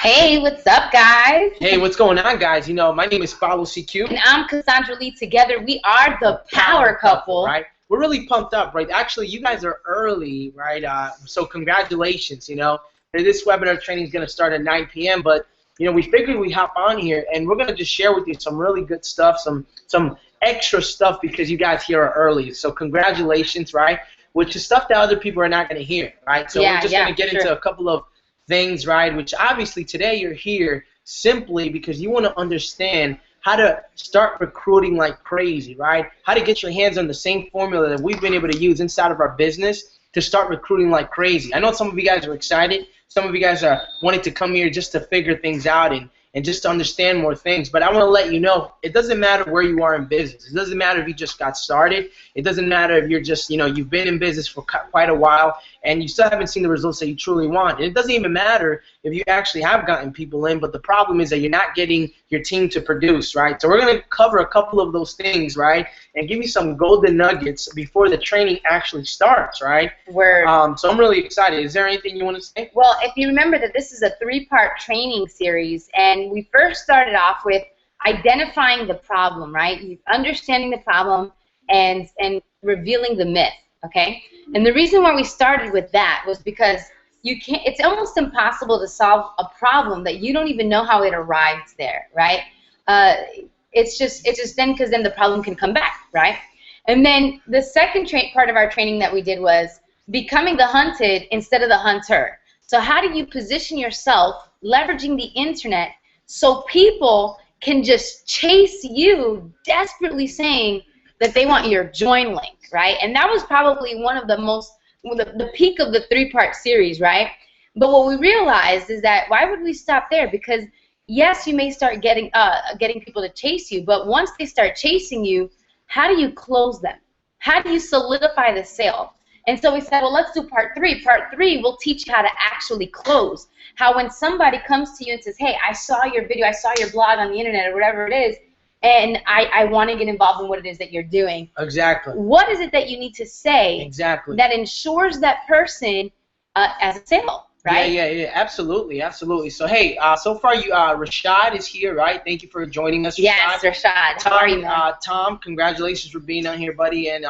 Hey, what's up, guys? Hey, what's going on, guys? My name is Paulo CQ. And I'm Cassandra Lee. Together, we are the Power Couple. Right? We're really pumped up, right? Actually, you guys are early, right? So congratulations. This webinar training is going to start at 9 p.m., but we figured we hop on here and we're going to just share with you some really good stuff, some extra stuff because you guys here are early. So congratulations, right? Which is stuff that other people are not going to hear, right? So we're just going to get into a couple of things, right? Which obviously today you're here simply because you want to understand how to start recruiting like crazy, right? How to get your hands on the same formula that we've been able to use inside of our business to start recruiting like crazy. I know some of you guys are excited. Some of you guys are wanting to come here just to figure things out and just to understand more things. But I want to let you know, it doesn't matter where you are in business. It doesn't matter if you just got started. It doesn't matter if you're just, you've been in business for quite a while and you still haven't seen the results that you truly want. And it doesn't even matter if you actually have gotten people in, but the problem is that you're not getting your team to produce, right? So we're going to cover a couple of those things, right, and give you some golden nuggets before the training actually starts, right? So I'm really excited. Is there anything you want to say? Well, if you remember that this is a 3-part training series, and we first started off with identifying the problem, right? Understanding the problem and revealing the myth, okay? And the reason why we started with that was because it's almost impossible to solve a problem that you don't even know how it arrived there, right? It's just then because then the problem can come back, right? And then the second part of our training that we did was becoming the hunted instead of the hunter. So how do you position yourself leveraging the internet so people can just chase you desperately saying that they want your join link, right? And that was probably one of the peak of the 3-part series, right? But what we realized is that why would we stop there? Because yes, you may start getting people to chase you, but once they start chasing you, how do you close them? How do you solidify the sale? And so we said, well, let's do part 3. Part 3 will teach you how to actually close. How when somebody comes to you and says, hey, I saw your video, I saw your blog on the internet or whatever it is, and I want to get involved in what it is that you're doing. Exactly. What is it that you need to say exactly that ensures that person as a sale? Right? Yeah, absolutely. So, hey, so far Rashad is here, right? Thank you for joining us, Rashad. Yes, Rashad. Tom, how are you, man? Tom, congratulations for being on here, buddy, and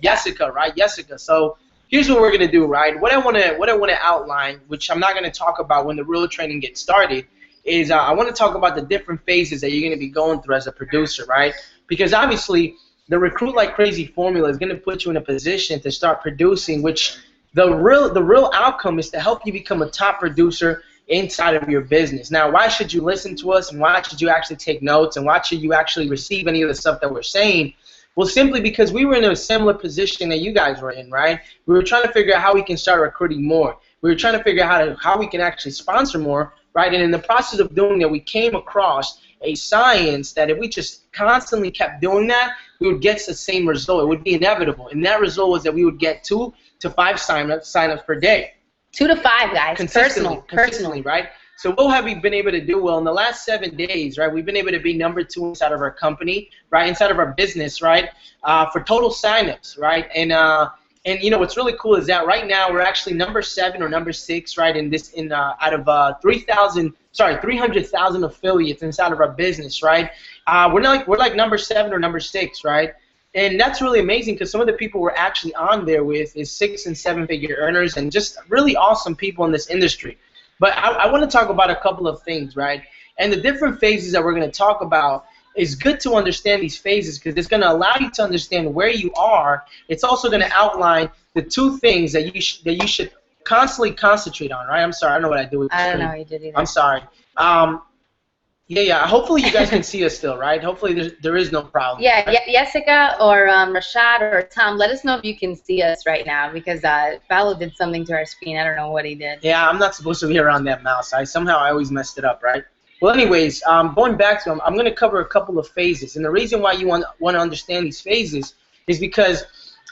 Jessica, right? Jessica. So here's what we're gonna do, right? What I wanna outline, which I'm not gonna talk about when the real training gets started, is I want to talk about the different phases that you're gonna be going through as a producer, right? Because obviously the recruit like crazy formula is gonna put you in a position to start producing, which the real outcome is to help you become a top producer inside of your business. Now, why should you listen to us, and why should you actually take notes, and why should you actually receive any of the stuff that we're saying? Well, simply because we were in a similar position that you guys were in, right? We were trying to figure out how we can start recruiting more. We were trying to figure out how we can actually sponsor more, right? And in the process of doing that, we came across a science that if we just constantly kept doing that, we would get the same result. It would be inevitable. And that result was that we would get 2 to 5 signups per day. 2 to 5, guys. Consistently, right? So what have we been able to do? Well, in the last 7 days, right, we've been able to be number 2 inside of our company, right, inside of our business, right, for total signups, right, and what's really cool is that right now we're actually number 7 or number 6, right, out of 300,000 affiliates inside of our business, right. We're like number 7 or number 6, right. And that's really amazing because some of the people we're actually on there with is 6- and 7-figure earners and just really awesome people in this industry. But I want to talk about a couple of things, right? And the different phases that we're going to talk about, it's good to understand these phases because it's going to allow you to understand where you are. It's also going to outline the 2 things that you should constantly concentrate on, right? I'm sorry, I don't know what I do with the I don't screen. know what you did either. I'm sorry. Yeah. Hopefully you guys can see us still, right? Hopefully there is no problem. Yeah, Jessica or Rashad or Tom, let us know if you can see us right now because Paulo did something to our screen. I don't know what he did. Yeah, I'm not supposed to be around that mouse. I always messed it up, right? Well, anyways, going back to them, I'm going to cover a couple of phases. And the reason why you want to understand these phases is because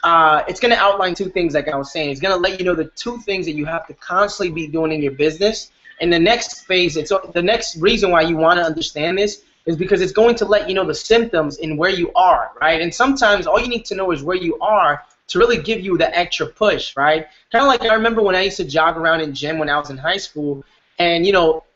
it's going to outline 2 things, like I was saying. It's going to let you know the 2 things that you have to constantly be doing in your business. And the next phase, the next reason why you want to understand this is because it's going to let you know the symptoms and where you are, right? And sometimes all you need to know is where you are to really give you the extra push, right? Kind of like I remember when I used to jog around in gym when I was in high school, And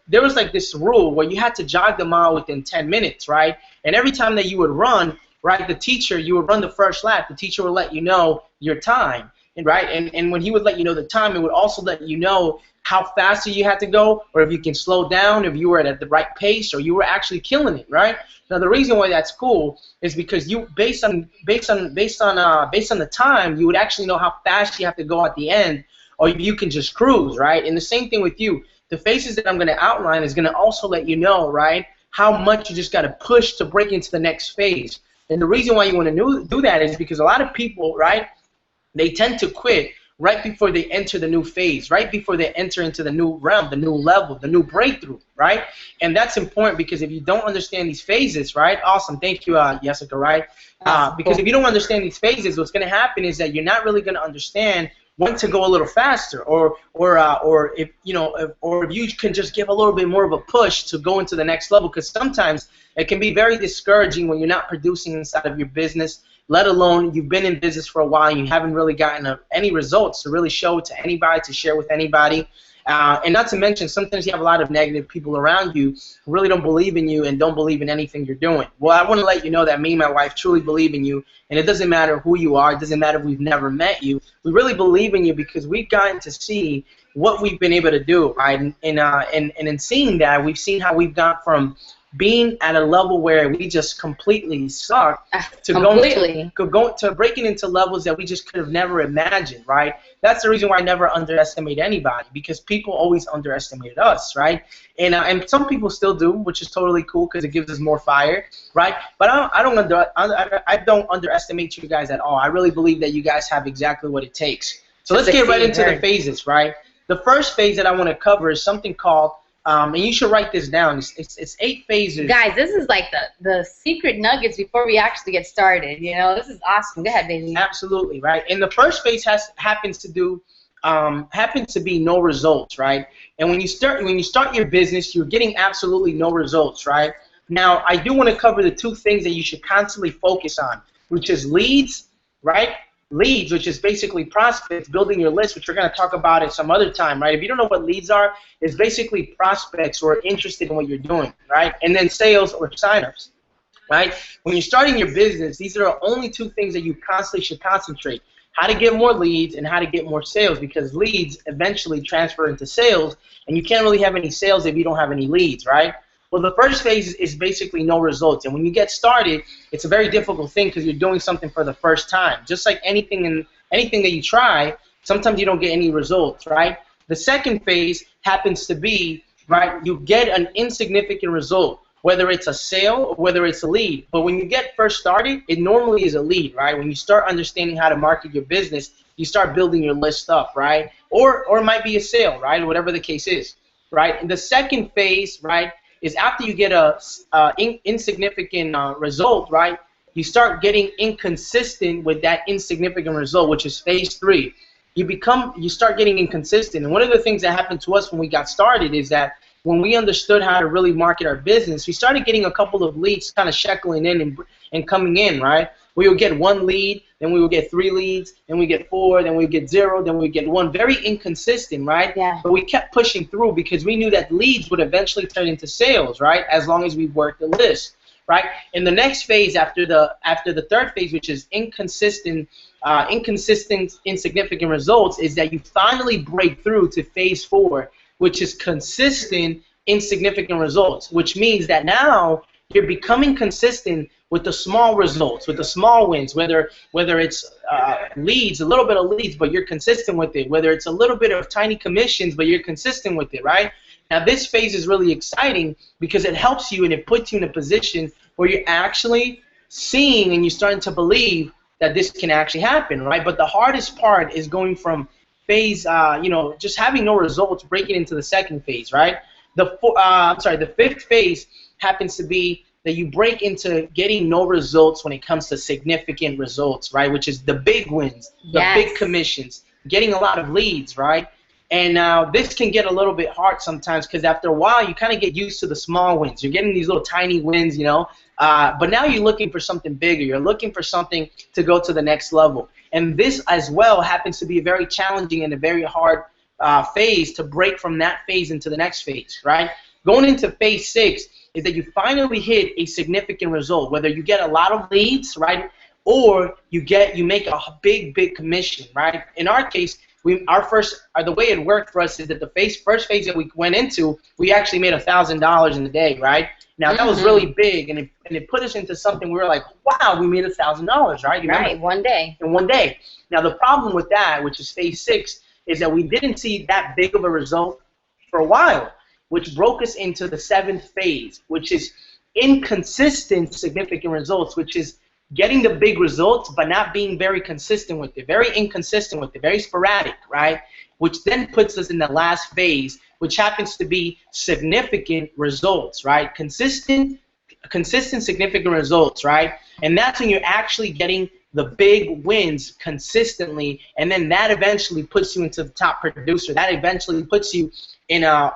there was like this rule where you had to jog the mile within 10 minutes, right? And every time that you would run, right, you would run the first lap, the teacher would let you know your time, right? And when he would let you know the time, it would also let you know how fast you had to go, or if you can slow down, if you were at the right pace, or you were actually killing it, right? Now the reason why that's cool is because you, based on the time, you would actually know how fast you have to go at the end, or you can just cruise, right? And the same thing with you. The phases that I'm going to outline is going to also let you know, right, how much you just got to push to break into the next phase. And the reason why you want to do that is because a lot of people, right, they tend to quit right before they enter the new phase, right before they enter into the new realm, the new level, the new breakthrough, right? And that's important because if you don't understand these phases, right? Awesome, thank you, Jessica, right? Because if you don't understand these phases, what's going to happen is that you're not really going to understand when to go a little faster, or if you can just give a little bit more of a push to go into the next level, because sometimes it can be very discouraging when you're not producing inside of your business, let alone you've been in business for a while and you haven't really gotten any results to really show to anybody, to share with anybody. And not to mention, sometimes you have a lot of negative people around you who really don't believe in you and don't believe in anything you're doing. Well, I want to let you know that me and my wife truly believe in you, and it doesn't matter who you are. It doesn't matter if we've never met you. We really believe in you because we've gotten to see what we've been able to do, right? And in seeing that, we've seen how we've gone from being at a level where we just completely suck to going to breaking into levels that we just could have never imagined, right? That's the reason why I never underestimate anybody, because people always underestimated us, right? And some people still do, which is totally cool because it gives us more fire, right? But I don't underestimate you guys at all. I really believe that you guys have exactly what it takes. So let's get right into the phases, right? The first phase that I want to cover is something called and you should write this down. It's 8 phases. Guys, this is like the secret nuggets before we actually get started. This is awesome. Go ahead, baby. Absolutely, right. And the first phase happens to be no results, right? And when you start your business, you're getting absolutely no results, right? Now, I do want to cover the 2 things that you should constantly focus on, which is leads, right? Leads, which is basically prospects, building your list, which we're going to talk about at some other time, right? If you don't know what leads are, it's basically prospects who are interested in what you're doing, right? And then sales or signups, right? When you're starting your business, these are the only 2 things that you constantly should concentrate: how to get more leads and how to get more sales, because leads eventually transfer into sales, and you can't really have any sales if you don't have any leads, right? Well, the first phase is basically no results, and when you get started, it's a very difficult thing because you're doing something for the first time. Just like anything that you try, sometimes you don't get any results, right? The second phase happens to be, right, you get an insignificant result, whether it's a sale or whether it's a lead. But when you get first started, it normally is a lead, right? When you start understanding how to market your business, you start building your list up, right? Or it might be a sale, right? Whatever the case is, right? And the second phase, right, is after you get a insignificant result, right, you start getting inconsistent with that insignificant result, which is phase 3. You start getting inconsistent. And one of the things that happened to us when we got started is that when we understood how to really market our business, we started getting a couple of leads kind of trickling in and coming in, right? We would get 1 lead, then we would get 3 leads, then we get 4, then we get 0, then we get 1. Very inconsistent, right? Yeah. But we kept pushing through because we knew that leads would eventually turn into sales, right? As long as we worked the list, right? In the next phase, after the third phase, which is inconsistent, insignificant results, is that you finally break through to phase 4, which is consistent, insignificant results, which means that now you're becoming consistent with the small results, with the small wins, whether it's leads, a little bit of leads, but you're consistent with it, whether it's a little bit of tiny commissions, but you're consistent with it, right? Now this phase is really exciting because it helps you and it puts you in a position where you're actually seeing and you're starting to believe that this can actually happen, right? But the hardest part is going from phase, just having no results, breaking into the second phase, right? The fifth phase happens to be that you break into getting no results when it comes to significant results, right? Which is the big wins, the big commissions, getting a lot of leads, right? And now this can get a little bit hard sometimes because after a while you kind of get used to the small wins. You're getting these little tiny wins, but now you're looking for something bigger. You're looking for something to go to the next level. And this as well happens to be very challenging and a very hard phase to break from that phase into the next phase, right? Going into phase 6 is that you finally hit a significant result, whether you get a lot of leads, right, or you make a big commission, right? In our case, the way it worked for us is that the first phase that we went into, we actually made $1,000 in a day, right? Now that was really big, and it put us into something we were like, wow, we made $1,000, right? Right, one day. In one day. Now the problem with that, which is phase 6, is that we didn't see that big of a result for a while, which broke us into the 7th phase, which is inconsistent significant results, which is getting the big results but not being very consistent with it, very inconsistent with it, very sporadic, right? Which then puts us in the last phase, which happens to be significant results, right? Consistent, significant results, right? And that's when you're actually getting the big wins consistently, and then that eventually puts you into the top producer. That eventually puts you in a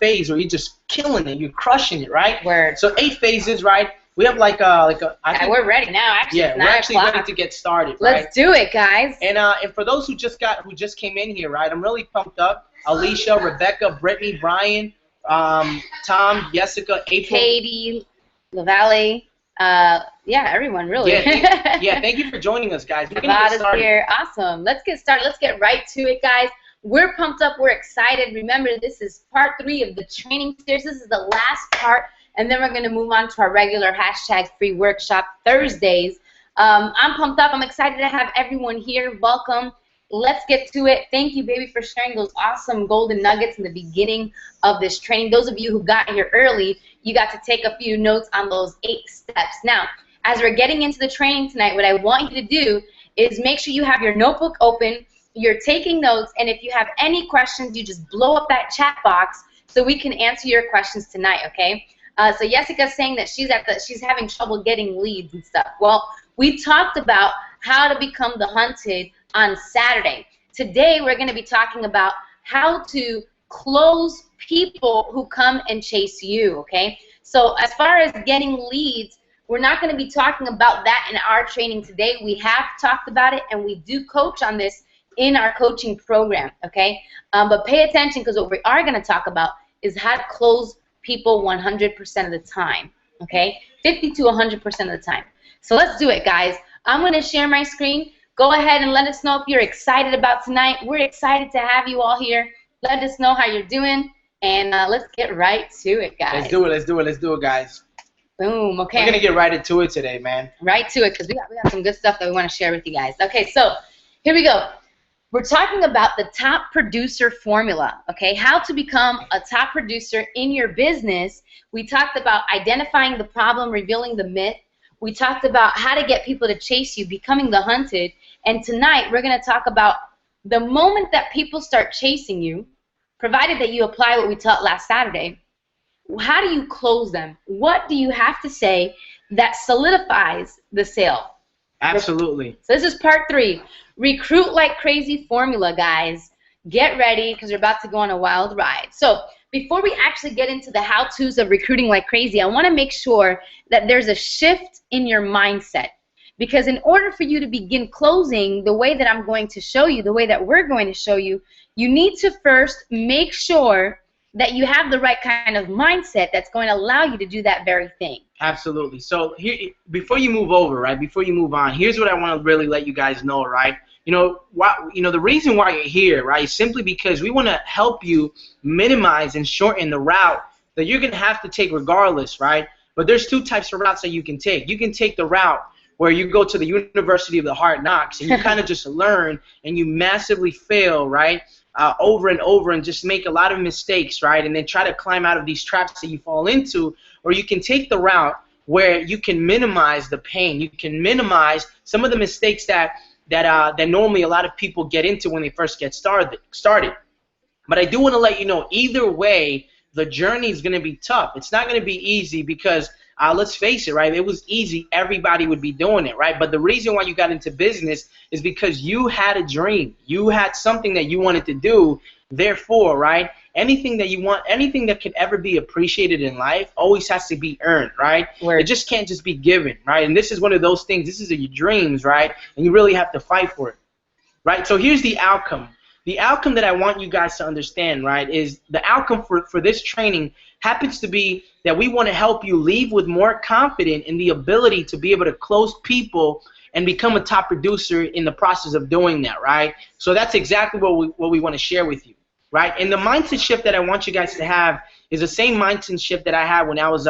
phase where you're just killing it, you're crushing it, right? Word. So 8 phases, right? We have we're ready now. Actually, yeah, we're actually ready to get started. Let's right? do it, guys. And for those who just came in here, right? I'm really pumped up. Alicia, Rebecca, Brittany, Brian, Tom, Jessica, April, Katie, LaValle. Yeah, everyone really. Yeah, thank you for joining us, guys. We're gonna get started. Here. Awesome. Let's get started. Let's get right to it, guys. We're pumped up. We're excited. Remember, this is part 3 of the training series. This is the last part, and then we're going to move on to our regular #free workshop Thursdays. I'm pumped up. I'm excited to have everyone here. Welcome. Let's get to it. Thank you, baby, for sharing those awesome golden nuggets in the beginning of this training. Those of you who got here early, you got to take a few notes on those 8 steps. Now, as we're getting into the training tonight, what I want you to do is make sure you have your notebook open, you're taking notes, and if you have any questions, you just blow up that chat box so we can answer your questions tonight, okay? So Jessica's saying that she's having trouble getting leads and stuff. Well, we talked about how to become the hunted on Saturday. Today, we're going to be talking about how to close people who come and chase you, okay? So as far as getting leads, we're not going to be talking about that in our training today. We have talked about it, and we do coach on this in our coaching program, okay? But pay attention, because what we are going to talk about is how to close people 100% of the time, okay? 50 to 100% of the time. So let's do it, guys. I'm going to share my screen. Go ahead and let us know if you're excited about tonight. We're excited to have you all here. Let us know how you're doing, and let's get right to it, guys. Let's do it, guys. Boom, okay. We're going to get right into it today, man. Right to it, because we got some good stuff that we want to share with you guys. Okay, so here we go. We're talking about the top producer formula, okay? How to become a top producer in your business. We talked about identifying the problem, revealing the myth. We talked about how to get people to chase you, becoming the hunted. And tonight, we're going to talk about the moment that people start chasing you, provided that you apply what we taught last Saturday, how do you close them? What do you have to say that solidifies the sale? Absolutely. So this is part 3. Recruit like crazy formula, guys. Get ready, because we're about to go on a wild ride. So before we actually get into the how-tos of recruiting like crazy, I want to make sure that there's a shift in your mindset. Because in order for you to begin closing the way that I'm going to show you, the way that we're going to show you, you need to first make sure that you have the right kind of mindset that's going to allow you to do that very thing. Absolutely. So here, before you move over, right, before you move on, here's what I want to really let you guys know, right? The reason why you're here, right, is simply because we want to help you minimize and shorten the route that you're going to have to take regardless, right? But there's 2 types of routes that you can take. You can take the route where you go to the University of the Hard Knocks and you kind of just learn and you massively fail, right, over and over and just make a lot of mistakes, right, and then try to climb out of these traps that you fall into. Or you can take the route where you can minimize the pain. You can minimize some of the mistakes that normally a lot of people get into when they first get started. But I do want to let you know, either way, the journey is going to be tough. It's not going to be easy because, let's face it, right? If it was easy, everybody would be doing it, right? But the reason why you got into business is because you had a dream. You had something that you wanted to do. Therefore, right, anything that you want, anything that can ever be appreciated in life always has to be earned, right? It just can't just be given, right? And this is one of those things. This is your dreams, right? And you really have to fight for it, right? So here's the outcome. the outcome that I want you guys to understand, right, is the outcome for this training happens to be that we want to help you leave with more confidence in the ability to be able to close people and become a top producer in the process of doing that, right? So that's exactly what we want to share with you, right? And the mindset shift that I want you guys to have is the same mindset shift that I had when I was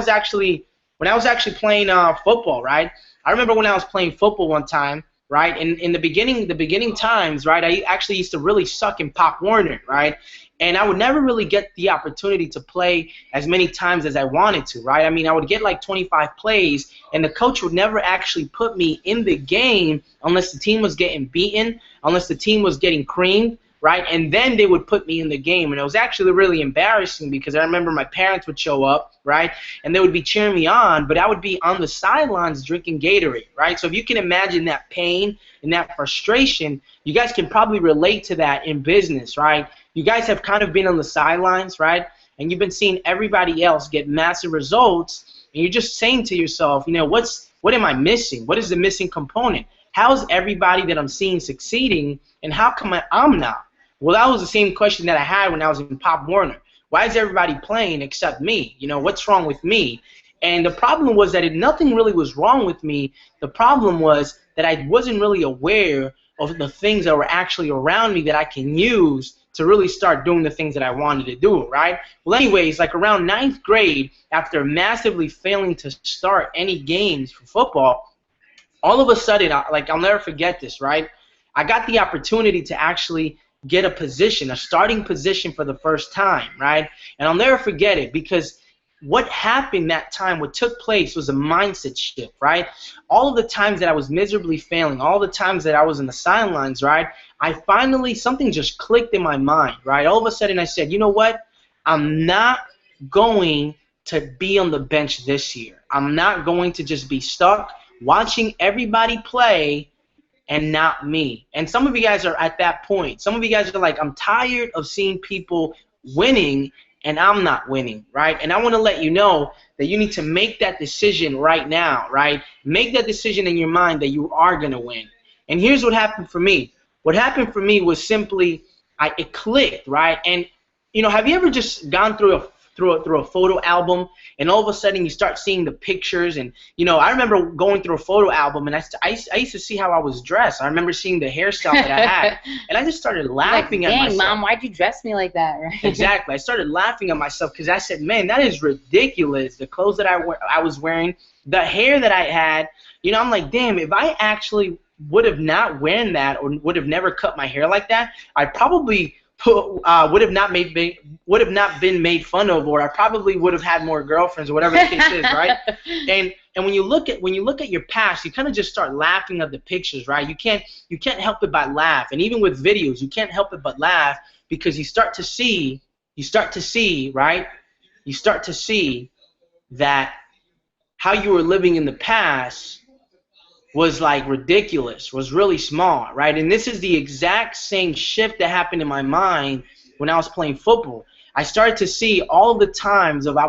actually playing football, right? I remember when I was playing football one time, right? In the beginning times, right? I actually used to really suck in Pop Warner, right? And I would never really get the opportunity to play as many times as I wanted to, right? I mean, I would get like 25 plays, and the coach would never actually put me in the game unless the team was getting beaten, unless the team was getting creamed, right? And then they would put me in the game, and it was actually really embarrassing because I remember my parents would show up, right? And they would be cheering me on, but I would be on the sidelines drinking Gatorade, right? So if you can imagine that pain and that frustration, you guys can probably relate to that in business, right? You guys have kind of been on the sidelines, right? And you've been seeing everybody else get massive results, and you're just saying to yourself, you know, what am I missing? What is the missing component? How's everybody that I'm seeing succeeding, and how come I'm not? Well, that was the same question that I had when I was in Pop Warner. Why is everybody playing except me? You know, what's wrong with me? And the problem was that nothing really was wrong with me. The problem was that I wasn't really aware of the things that were actually around me that I can use to really start doing the things that I wanted to do, right? Well, anyways, like around 9th grade, after massively failing to start any games for football, all of a sudden, I'll never forget this, right? I got the opportunity to actually get a position, a starting position for the first time, right? And I'll never forget it because what happened that time, what took place was a mindset shift, right? All of the times that I was miserably failing, all the times that I was in the sidelines, right? Something just clicked in my mind, right? All of a sudden I said, you know what? I'm not going to be on the bench this year. I'm not going to just be stuck watching everybody play and not me. And some of you guys are at that point. Some of you guys are like, I'm tired of seeing people winning and I'm not winning, right? And I want to let you know that you need to make that decision right now, right? Make that decision in your mind that you are going to win. And here's what happened for me. What happened for me was simply it clicked, right? And you know, have you ever just gone through a photo album and all of a sudden you start seeing the pictures? And you know, I remember going through a photo album and I used to see how I was dressed. I remember seeing the hairstyle that I had and I just started laughing at myself. Mom, why'd you dress me like that? Right? Exactly. I started laughing at myself because I said, man, that is ridiculous. The clothes that I was wearing, the hair that I had, you know, I'm like, damn, if I actually would have not worn that or would have never cut my hair like that, I probably would have not been made fun of, or I probably would have had more girlfriends, or whatever the case is, right? And when you look at your past, you kind of just start laughing at the pictures, right? You can't help it but laugh. And even with videos, you can't help it but laugh because you start to see, right? You start to see that how you were living in the past was like ridiculous, was really small, right? And this is the exact same shift that happened in my mind when I was playing football. I started to see all the times that I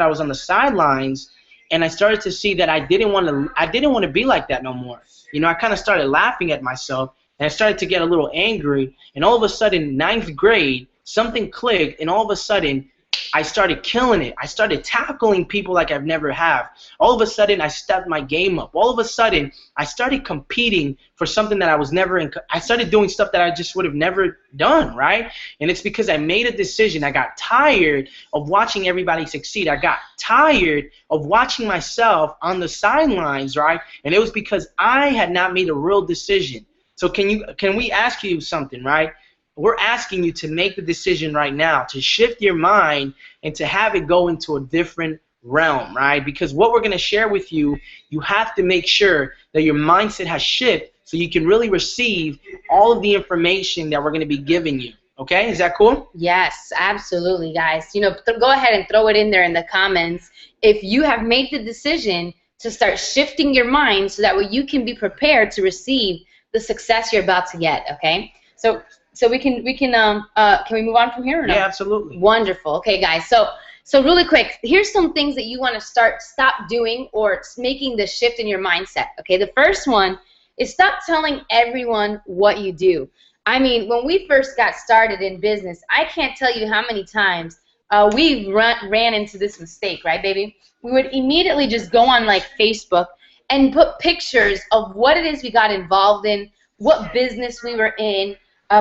was on the sidelines, and I started to see that I didn't want to be like that no more. You know, I kind of started laughing at myself, and I started to get a little angry, and all of a sudden, 9th grade, something clicked, and all of a sudden, I started killing it. I started tackling people like I've never have. All of a sudden, I stepped my game up. All of a sudden, I started competing for something that I was never in. I started doing stuff that I just would have never done, right? And it's because I made a decision. I got tired of watching everybody succeed. I got tired of watching myself on the sidelines, right? And it was because I had not made a real decision. So can we ask you something, right? We're asking you to make the decision right now, to shift your mind and to have it go into a different realm, right? Because what we're going to share with you, you have to make sure that your mindset has shifted so you can really receive all of the information that we're going to be giving you. Okay? Is that cool? Yes, absolutely, guys. You know, go ahead and throw it in there in the comments if you have made the decision to start shifting your mind so that way you can be prepared to receive the success you're about to get, okay? So we can we move on from here or no? Yeah, absolutely. Wonderful. Okay, guys. So really quick, here's some things that you want to stop doing or making the shift in your mindset. Okay, the first one is stop telling everyone what you do. I mean, when we first got started in business, I can't tell you how many times we ran into this mistake, right, baby? We would immediately just go on like Facebook and put pictures of what it is we got involved in, what business we were in,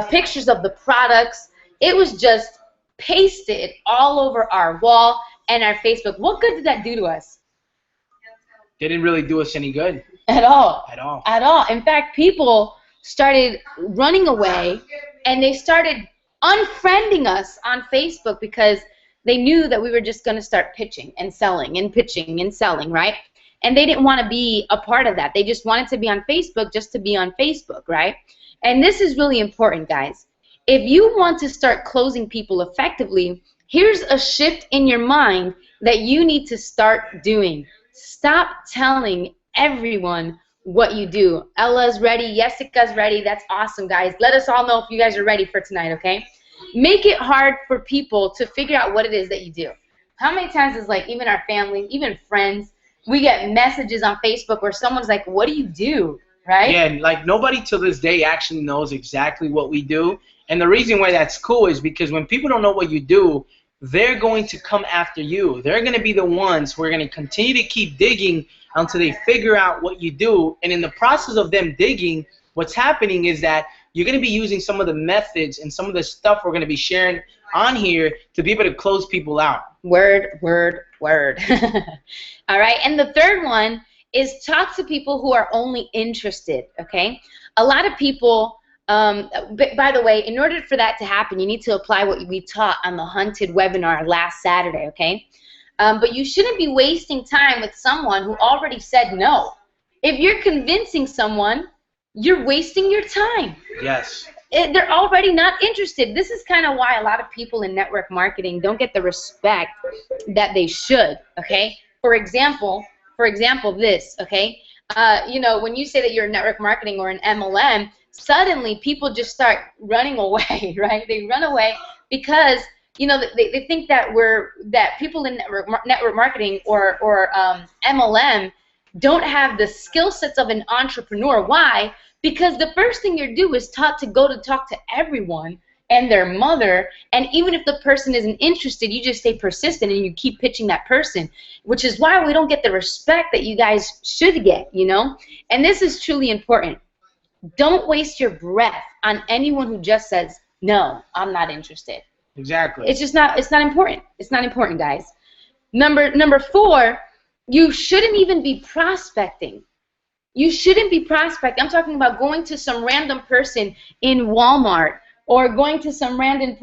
pictures of the products. It was just pasted all over our wall and our Facebook. What good did that do to us? Didn't really do us any good. At all. At all. At all. In fact, people started running away and they started unfriending us on Facebook because they knew that we were just going to start pitching and selling and pitching and selling, right? And they didn't want to be a part of that. They just wanted to be on Facebook just to be on Facebook, right? And this is really important, guys. If you want to start closing people effectively, here's a shift in your mind that you need to start doing. Stop telling everyone what you do. Ella's ready. Jessica's ready. That's awesome, guys. Let us all know if you guys are ready for tonight, okay? Make it hard for people to figure out what it is that you do. How many times is like even our family, even friends, we get messages on Facebook where someone's like, what do you do, right? Yeah, and like nobody till this day actually knows exactly what we do. And the reason why that's cool is because when people don't know what you do, they're going to come after you. They're going to be the ones who are going to continue to keep digging until they figure out what you do. And in the process of them digging, what's happening is that you're going to be using some of the methods and some of the stuff we're going to be sharing on here to be able to close people out. Word, word, word. All right, and the third one is talk to people who are only interested, okay? A lot of people, by the way, in order for that to happen, you need to apply what we taught on the Hunted webinar last Saturday, okay? But you shouldn't be wasting time with someone who already said no. If you're convincing someone, you're wasting your time. Yes. They're already not interested. This is kind of why a lot of people in network marketing don't get the respect that they should, okay? For example, this, okay? You know, when you say that you're in network marketing or an MLM, suddenly people just start running away, right? They run away because, you know, they think that people in network marketing or MLM don't have the skill sets of an entrepreneur. Why? Because the first thing you're due is taught to go to talk to everyone and their mother, and even if the person isn't interested, you just stay persistent and you keep pitching that person, which is why we don't get the respect that you guys should get, you know? And this is truly important. Don't waste your breath on anyone who just says, no, I'm not interested. Exactly. It's just not, it's not important. It's not important, guys. Number 4, you shouldn't even be prospecting. You shouldn't be prospecting. I'm talking about going to some random person in Walmart or going to some random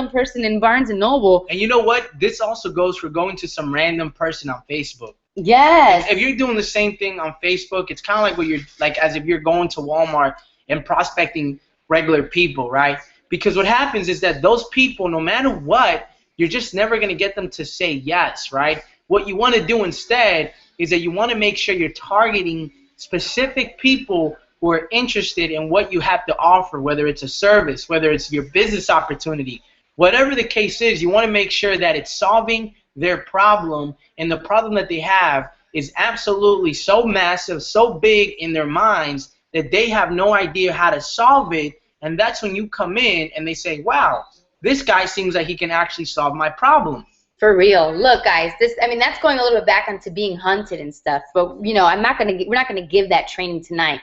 person in Barnes & Noble. And you know what? This also goes for going to some random person on Facebook. Yes. If you're doing the same thing on Facebook, it's kind of like what you're like as if you're going to Walmart and prospecting regular people, right? Because what happens is that those people, no matter what, you're just never going to get them to say yes, right? What you want to do instead is that you want to make sure you're targeting specific people who are interested in what you have to offer, whether it's a service, whether it's your business opportunity, whatever the case is, you want to make sure that it's solving their problem, and the problem that they have is absolutely so massive, so big in their minds that they have no idea how to solve it, and that's when you come in and they say, wow, this guy seems like he can actually solve my problem. For real. Look, guys, that's going a little bit back onto being hunted and stuff, but you know, we're not gonna give that training tonight.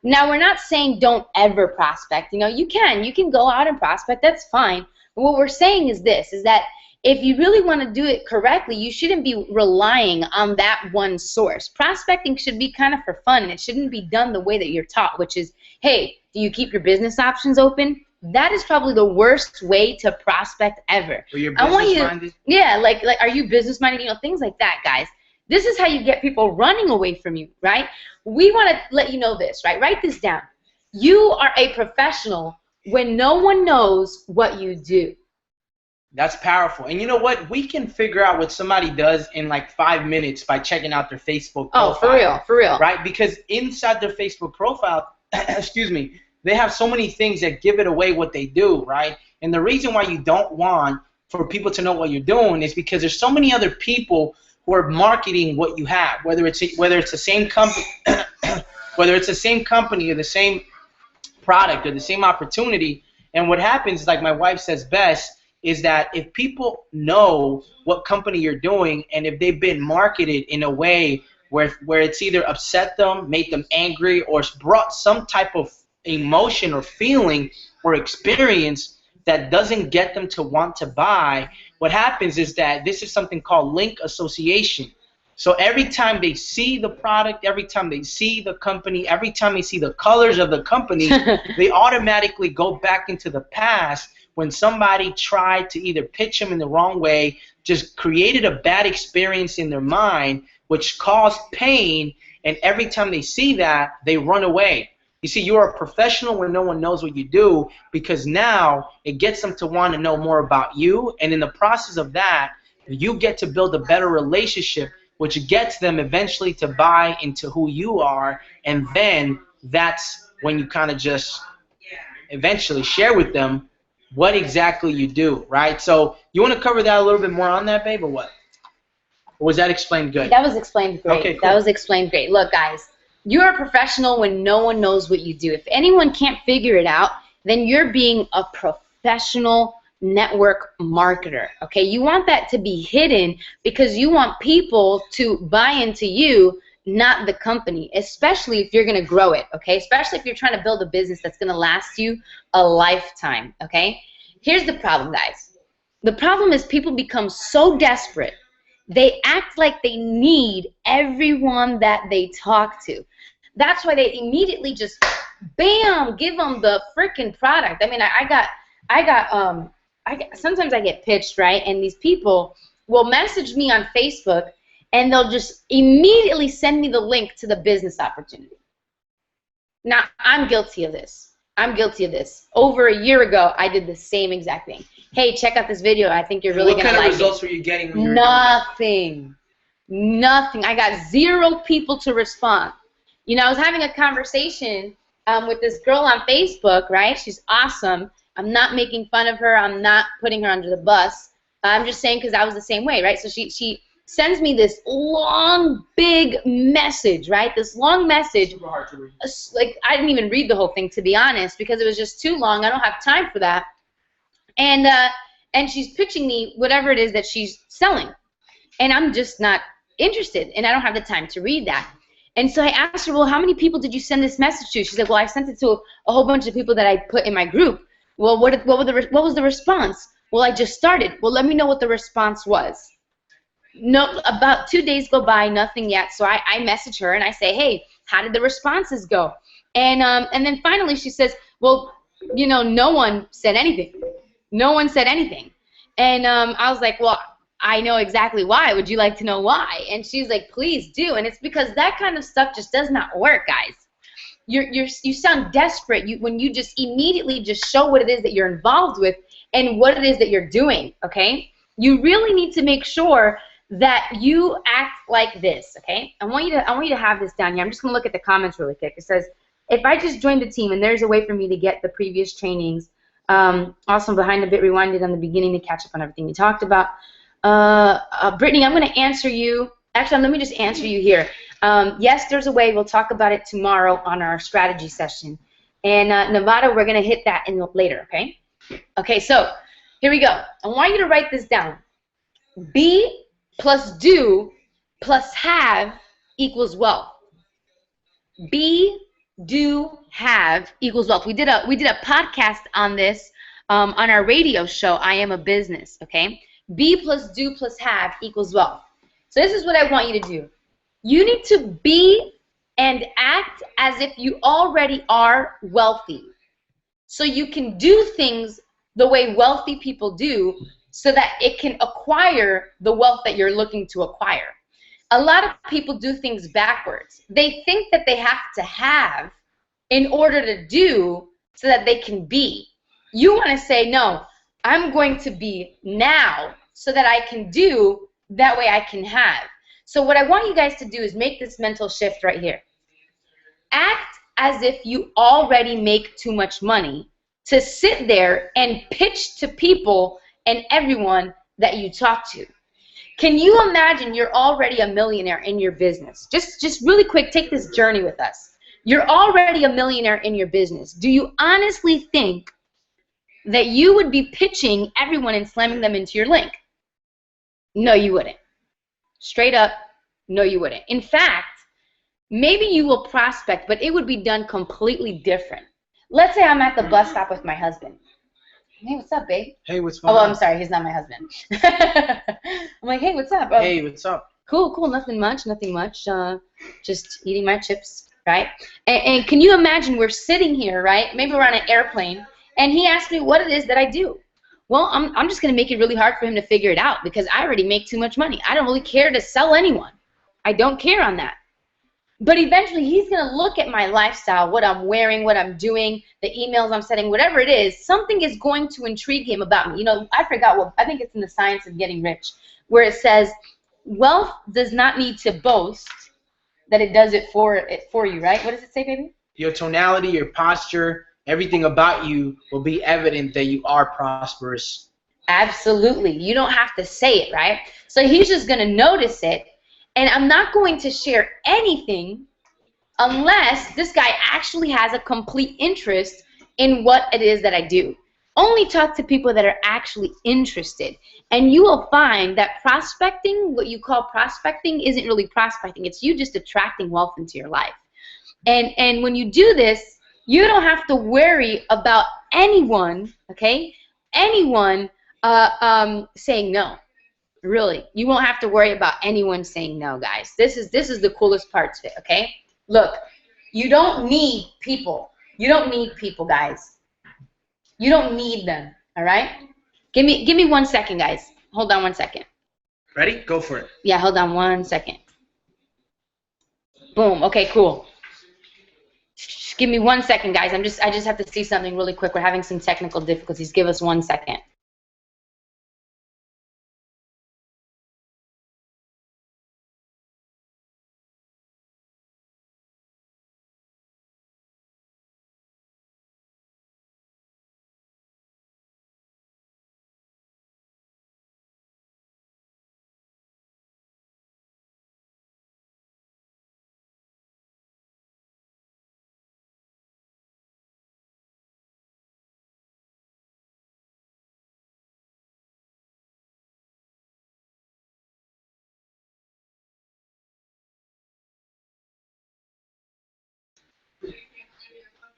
Now, we're not saying don't ever prospect. You know, you can go out and prospect. That's fine. But what we're saying is this: is that if you really want to do it correctly, you shouldn't be relying on that one source. Prospecting should be kind of for fun, and it shouldn't be done the way that you're taught, which is, hey, do you keep your business options open? That is probably the worst way to prospect ever. Or you're business-minded? Yeah, like are you business-minded? You know, things like that, guys. This is how you get people running away from you, right? We want to let you know this, right? Write this down. You are a professional when no one knows what you do. That's powerful. And you know what? We can figure out what somebody does in like 5 minutes by checking out their Facebook profile. Oh, for real, for real. Right? Because inside their Facebook profile, excuse me, they have so many things that give it away what they do, right? And the reason why you don't want for people to know what you're doing is because there's so many other people who are marketing what you have, whether it's the same company, whether it's the same company or the same product or the same opportunity. And what happens, like my wife says best, is that if people know what company you're doing, and if they've been marketed in a way where it's either upset them, made them angry, or brought some type of emotion or feeling or experience that doesn't get them to want to buy, what happens is that this is something called link association. So every time they see the product, every time they see the company, every time they see the colors of the company, they automatically go back into the past when somebody tried to either pitch them in the wrong way, just created a bad experience in their mind, which caused pain, and every time they see that, they run away. You see, you're a professional when no one knows what you do, because now it gets them to want to know more about you, and in the process of that, you get to build a better relationship, which gets them eventually to buy into who you are, and then that's when you kind of just eventually share with them what exactly you do, right? So you want to cover that a little bit more on that, babe, or what? Or was that explained good? That was explained great. Okay, cool. That was explained great. Look, guys, you're a professional when no one knows what you do. If anyone can't figure it out, then you're being a professional network marketer, okay? You want that to be hidden because you want people to buy into you, not the company, especially if you're going to grow it, okay? Especially if you're trying to build a business that's going to last you a lifetime, okay? Here's the problem, guys. The problem is people become so desperate, they act like they need everyone that they talk to. That's why they immediately just, bam, give them the freaking product. I mean, sometimes I get pitched, right? And these people will message me on Facebook, and they'll just immediately send me the link to the business opportunity. Now, I'm guilty of this. I'm guilty of this. Over a year ago, I did the same exact thing. Hey, check out this video. I think you're really going to like it. What kind of results were you getting when you were Nothing. Nothing. I got 0 people to respond. You know, I was having a conversation with this girl on Facebook, right? She's awesome. I'm not making fun of her. I'm not putting her under the bus. I'm just saying because I was the same way, right? So she sends me this long, big message, right? This long message. Super hard to read. Like, I didn't even read the whole thing, to be honest, because it was just too long. I don't have time for that. And she's pitching me whatever it is that she's selling. And I'm just not interested, and I don't have the time to read that. And so I asked her, well, how many people did you send this message to? She said, well, I sent it to a whole bunch of people that I put in my group. Well, what was the response? Well, I just started. Well, let me know what the response was. No, about 2 days go by, nothing yet. So I message her and I say, hey, how did the responses go? And then finally she says, well, you know, no one said anything. No one said anything. And I was like, well, I know exactly why. Would you like to know why? And she's like, please do. And it's because that kind of stuff just does not work, guys. You sound desperate when you just immediately just show what it is that you're involved with and what it is that you're doing, okay? You really need to make sure that you act like this, okay? I want you to have this down here. I'm just going to look at the comments really quick. It says, if I just joined the team and there's a way for me to get the previous trainings, also behind the bit rewinded on the beginning to catch up on everything we talked about. Brittany, I'm going to answer you. Actually, let me just answer you here. Yes, there's a way. We'll talk about it tomorrow on our strategy session. And Nevada, we're going to hit that in later, okay? Okay, so here we go. I want you to write this down. Be plus do plus have equals wealth. Be, do, have equals wealth. We did a podcast on this on our radio show, I Am a Business, okay? Be plus do plus have equals wealth. So this is what I want you to do. You need to be and act as if you already are wealthy. So you can do things the way wealthy people do so that it can acquire the wealth that you're looking to acquire. A lot of people do things backwards. They think that they have to have in order to do so that they can be. You want to say, no, I'm going to be now so that I can do, that way I can have. So what I want you guys to do is make this mental shift right here. Act as if you already make too much money to sit there and pitch to people and everyone that you talk to. Can you imagine you're already a millionaire in your business? Just really quick, take this journey with us. You're already a millionaire in your business. Do you honestly think that you would be pitching everyone and slamming them into your link? No, you wouldn't. Straight up, no, you wouldn't. In fact, maybe you will prospect, but it would be done completely different. Let's say I'm at the bus stop with my husband. Hey, what's up, babe? Hey, what's going on? on? Oh, I'm sorry, he's not my husband. I'm like, hey, what's up? Hey, what's up? Cool, nothing much. Just eating my chips, right? And can you imagine we're sitting here, right? Maybe we're on an airplane, and he asked me what it is that I do. Well, I'm just going to make it really hard for him to figure it out because I already make too much money. I don't really care to sell anyone. I don't care on that. But eventually he's going to look at my lifestyle, what I'm wearing, what I'm doing, the emails I'm sending, whatever it is. Something is going to intrigue him about me. You know, I forgot what, I think it's in The Science of Getting Rich, where it says, wealth does not need to boast that it does it for you, right? What does it say, baby? Your tonality, your posture, everything about you will be evident that you are prosperous. Absolutely. You don't have to say it, right? So he's just going to notice it. And I'm not going to share anything unless this guy actually has a complete interest in what it is that I do. Only talk to people that are actually interested. And you will find that prospecting, what you call prospecting, isn't really prospecting. It's you just attracting wealth into your life. And when you do this, you don't have to worry about anyone, okay? Anyone saying no. Really, you won't have to worry about anyone saying no, guys. This is the coolest part to it, okay? Look, you don't need people. You don't need people, guys. You don't need them, all right? Give me 1 second, guys. Hold on 1 second. Ready? Go for it. Yeah, hold on 1 second. Boom. Okay, cool. Give me 1 second, guys. I just have to see something really quick. We're having some technical difficulties. Give us 1 second.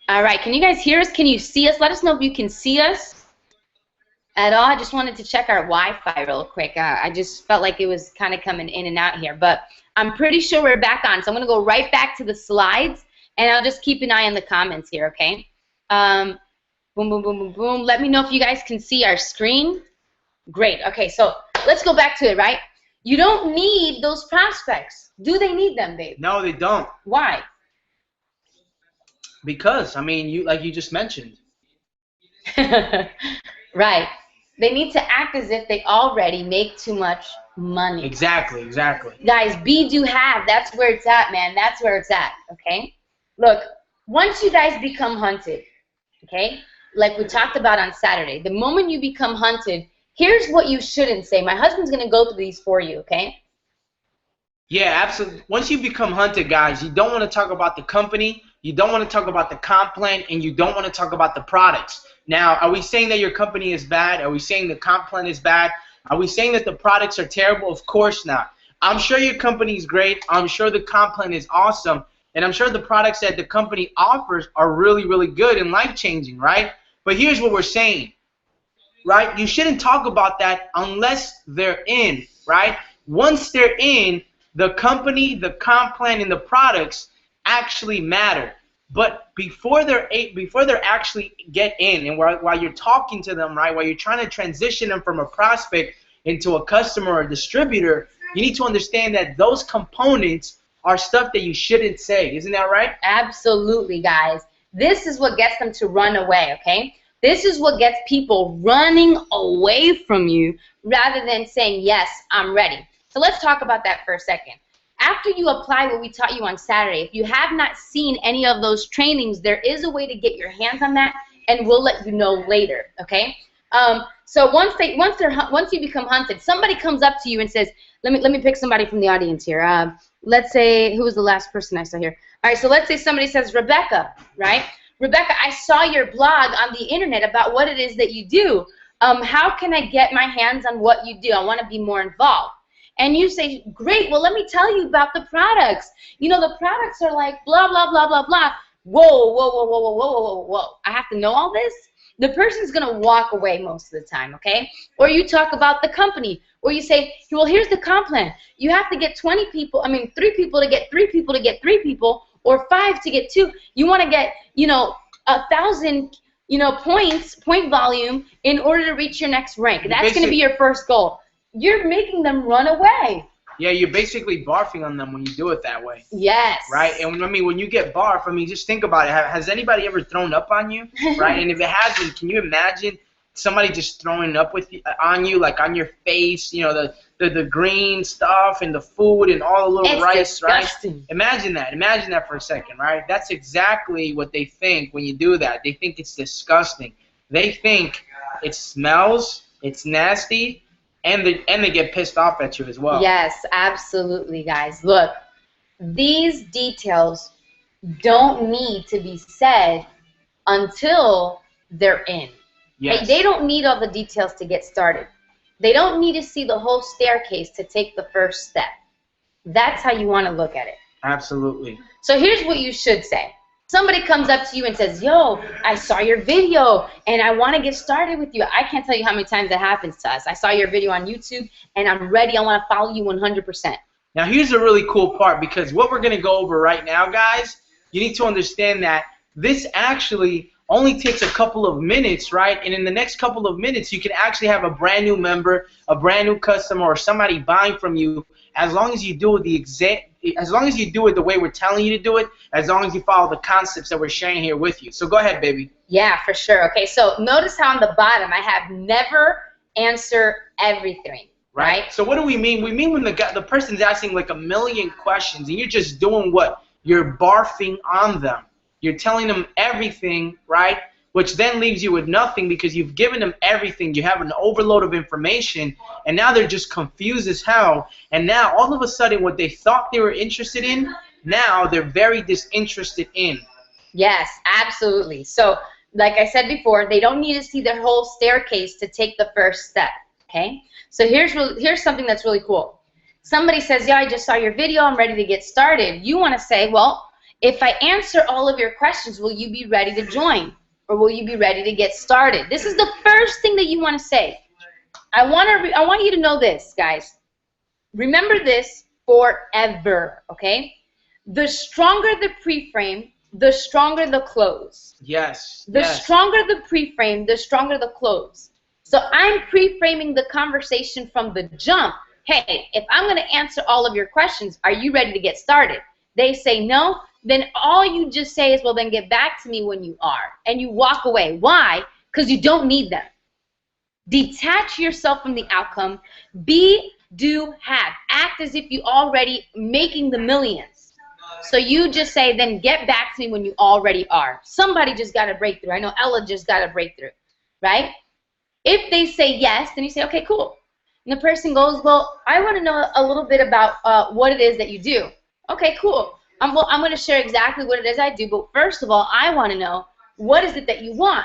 All right, can you guys hear us? Can you see us? Let us know if you can see us at all. I just wanted to check our Wi-Fi real quick. I just felt like it was kind of coming in and out here, but I'm pretty sure we're back on. So I'm going to go right back to the slides, and I'll just keep an eye on the comments here, okay? Boom, boom, boom, boom, boom. Let me know if you guys can see our screen. Great. Okay, so let's go back to it, right? You don't need those prospects. Do they need them, babe? No, they don't. Why? Because, I mean, like you just mentioned. Right. They need to act as if they already make too much money. Exactly. Guys, be, do, have. That's where it's at, man. That's where it's at, okay? Look, once you guys become hunted, okay, like we talked about on Saturday, the moment you become hunted, here's what you shouldn't say. My husband's going to go through these for you, okay? Yeah, absolutely. Once you become hunted, guys, you don't want to talk about the company, you don't want to talk about the comp plan, and you don't want to talk about the products. Now, are we saying that your company is bad? Are we saying the comp plan is bad? Are we saying that the products are terrible? Of course not. I'm sure your company is great. I'm sure the comp plan is awesome. And I'm sure the products that the company offers are really, really good and life-changing, right? But here's what we're saying, right? You shouldn't talk about that unless they're in, right? Once they're in, the company, the comp plan, and the products actually matter. But before they're actually get in, and while you're talking to them, right, while you're trying to transition them from a prospect into a customer or distributor, you need to understand that those components are stuff that you shouldn't say. Isn't that right? Absolutely, guys. This is what gets them to run away, okay? This is what gets people running away from you rather than saying, yes, I'm ready. So let's talk about that for a second. After you apply what we taught you on Saturday, if you have not seen any of those trainings, there is a way to get your hands on that, and we'll let you know later, okay? So once you become hunted, somebody comes up to you and says, let me pick somebody from the audience here. Let's say, who was the last person I saw here? All right, so let's say somebody says, Rebecca, right? Rebecca, I saw your blog on the internet about what it is that you do. How can I get my hands on what you do? I want to be more involved. And you say, great, well, let me tell you about the products. You know, the products are like blah, blah, blah, blah, blah. Whoa, whoa, whoa, whoa, whoa, whoa, whoa, whoa. I have to know all this? The person's going to walk away most of the time, okay? Or you talk about the company, or you say, well, here's the comp plan. You have to get 3 people to get 3 people to get 3 people, or 5 to get 2. You want to get, 1,000, point volume in order to reach your next rank. That's going to be your first goal. You're making them run away. Yeah, you're basically barfing on them when you do it that way. Yes. Right? And I mean, when you get barf, I mean, just think about it. Has anybody ever thrown up on you? Right? And if it hasn't, can you imagine somebody just throwing up on you, like on your face, the green stuff and the food and all the little rice, disgusting. Right? Imagine that. Imagine that for a second, right? That's exactly what they think when you do that. They think it's disgusting. They think it smells, it's nasty, and they get pissed off at you as well. Yes, absolutely, guys. Look, these details don't need to be said until they're in. Yes. Hey, they don't need all the details to get started. They don't need to see the whole staircase to take the first step. That's how you want to look at it. Absolutely. So here's what you should say. Somebody comes up to you and says, yo, I saw your video and I want to get started with you. I can't tell you how many times that happens to us. I saw your video on YouTube and I'm ready. I want to follow you 100%. Now here's a really cool part, because what we're going to go over right now, guys, you need to understand that this actually only takes a couple of minutes, right? And in the next couple of minutes, you can actually have a brand new member, a brand new customer, or somebody buying from you, as long as you do it the way we're telling you to do it, as long as you follow the concepts that we're sharing here with you. So go ahead, baby. Yeah, for sure. Okay, so notice how on the bottom I have never answer everything, right? So what do we mean? We mean when the person's asking like a million questions and you're just doing what? You're barfing on them. You're telling them everything, right? Which then leaves you with nothing, because you've given them everything. You have an overload of information, and now they're just confused as hell. And now, all of a sudden, what they thought they were interested in, now they're very disinterested in. Yes, absolutely. So, like I said before, they don't need to see the whole staircase to take the first step, okay? So here's something that's really cool. Somebody says, yeah, I just saw your video. I'm ready to get started. You want to say, well, if I answer all of your questions, will you be ready to join? Or will you be ready to get started? This is the first thing that you want to say. I want you to know this, guys. Remember this forever, okay? The stronger the pre-frame, the stronger the close. Yes. The stronger the pre-frame, the stronger the close. So I'm pre-framing the conversation from the jump. Hey, if I'm going to answer all of your questions, are you ready to get started? They say no. Then all you just say is, well, then get back to me when you are. And you walk away. Why? Because you don't need them. Detach yourself from the outcome. Be, do, have. Act as if you already making the millions. So you just say, then get back to me when you already are. Somebody just got a breakthrough. I know Ella just got a breakthrough, right? If they say yes, then you say, okay, cool. And the person goes, well, I want to know a little bit about what it is that you do. Okay, cool. I'm going to share exactly what it is I do, but first of all, I want to know, what is it that you want?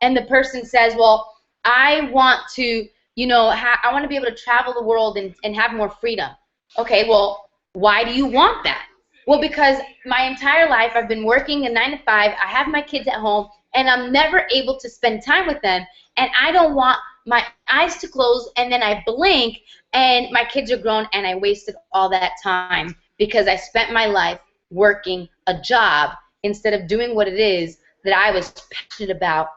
And the person says, well, I want to, I want to be able to travel the world and have more freedom. Okay, well, why do you want that? Well, because my entire life I've been working a 9 to 5, I have my kids at home, and I'm never able to spend time with them, and I don't want my eyes to close and then I blink and my kids are grown and I wasted all that time because I spent my life working a job instead of doing what it is that I was passionate about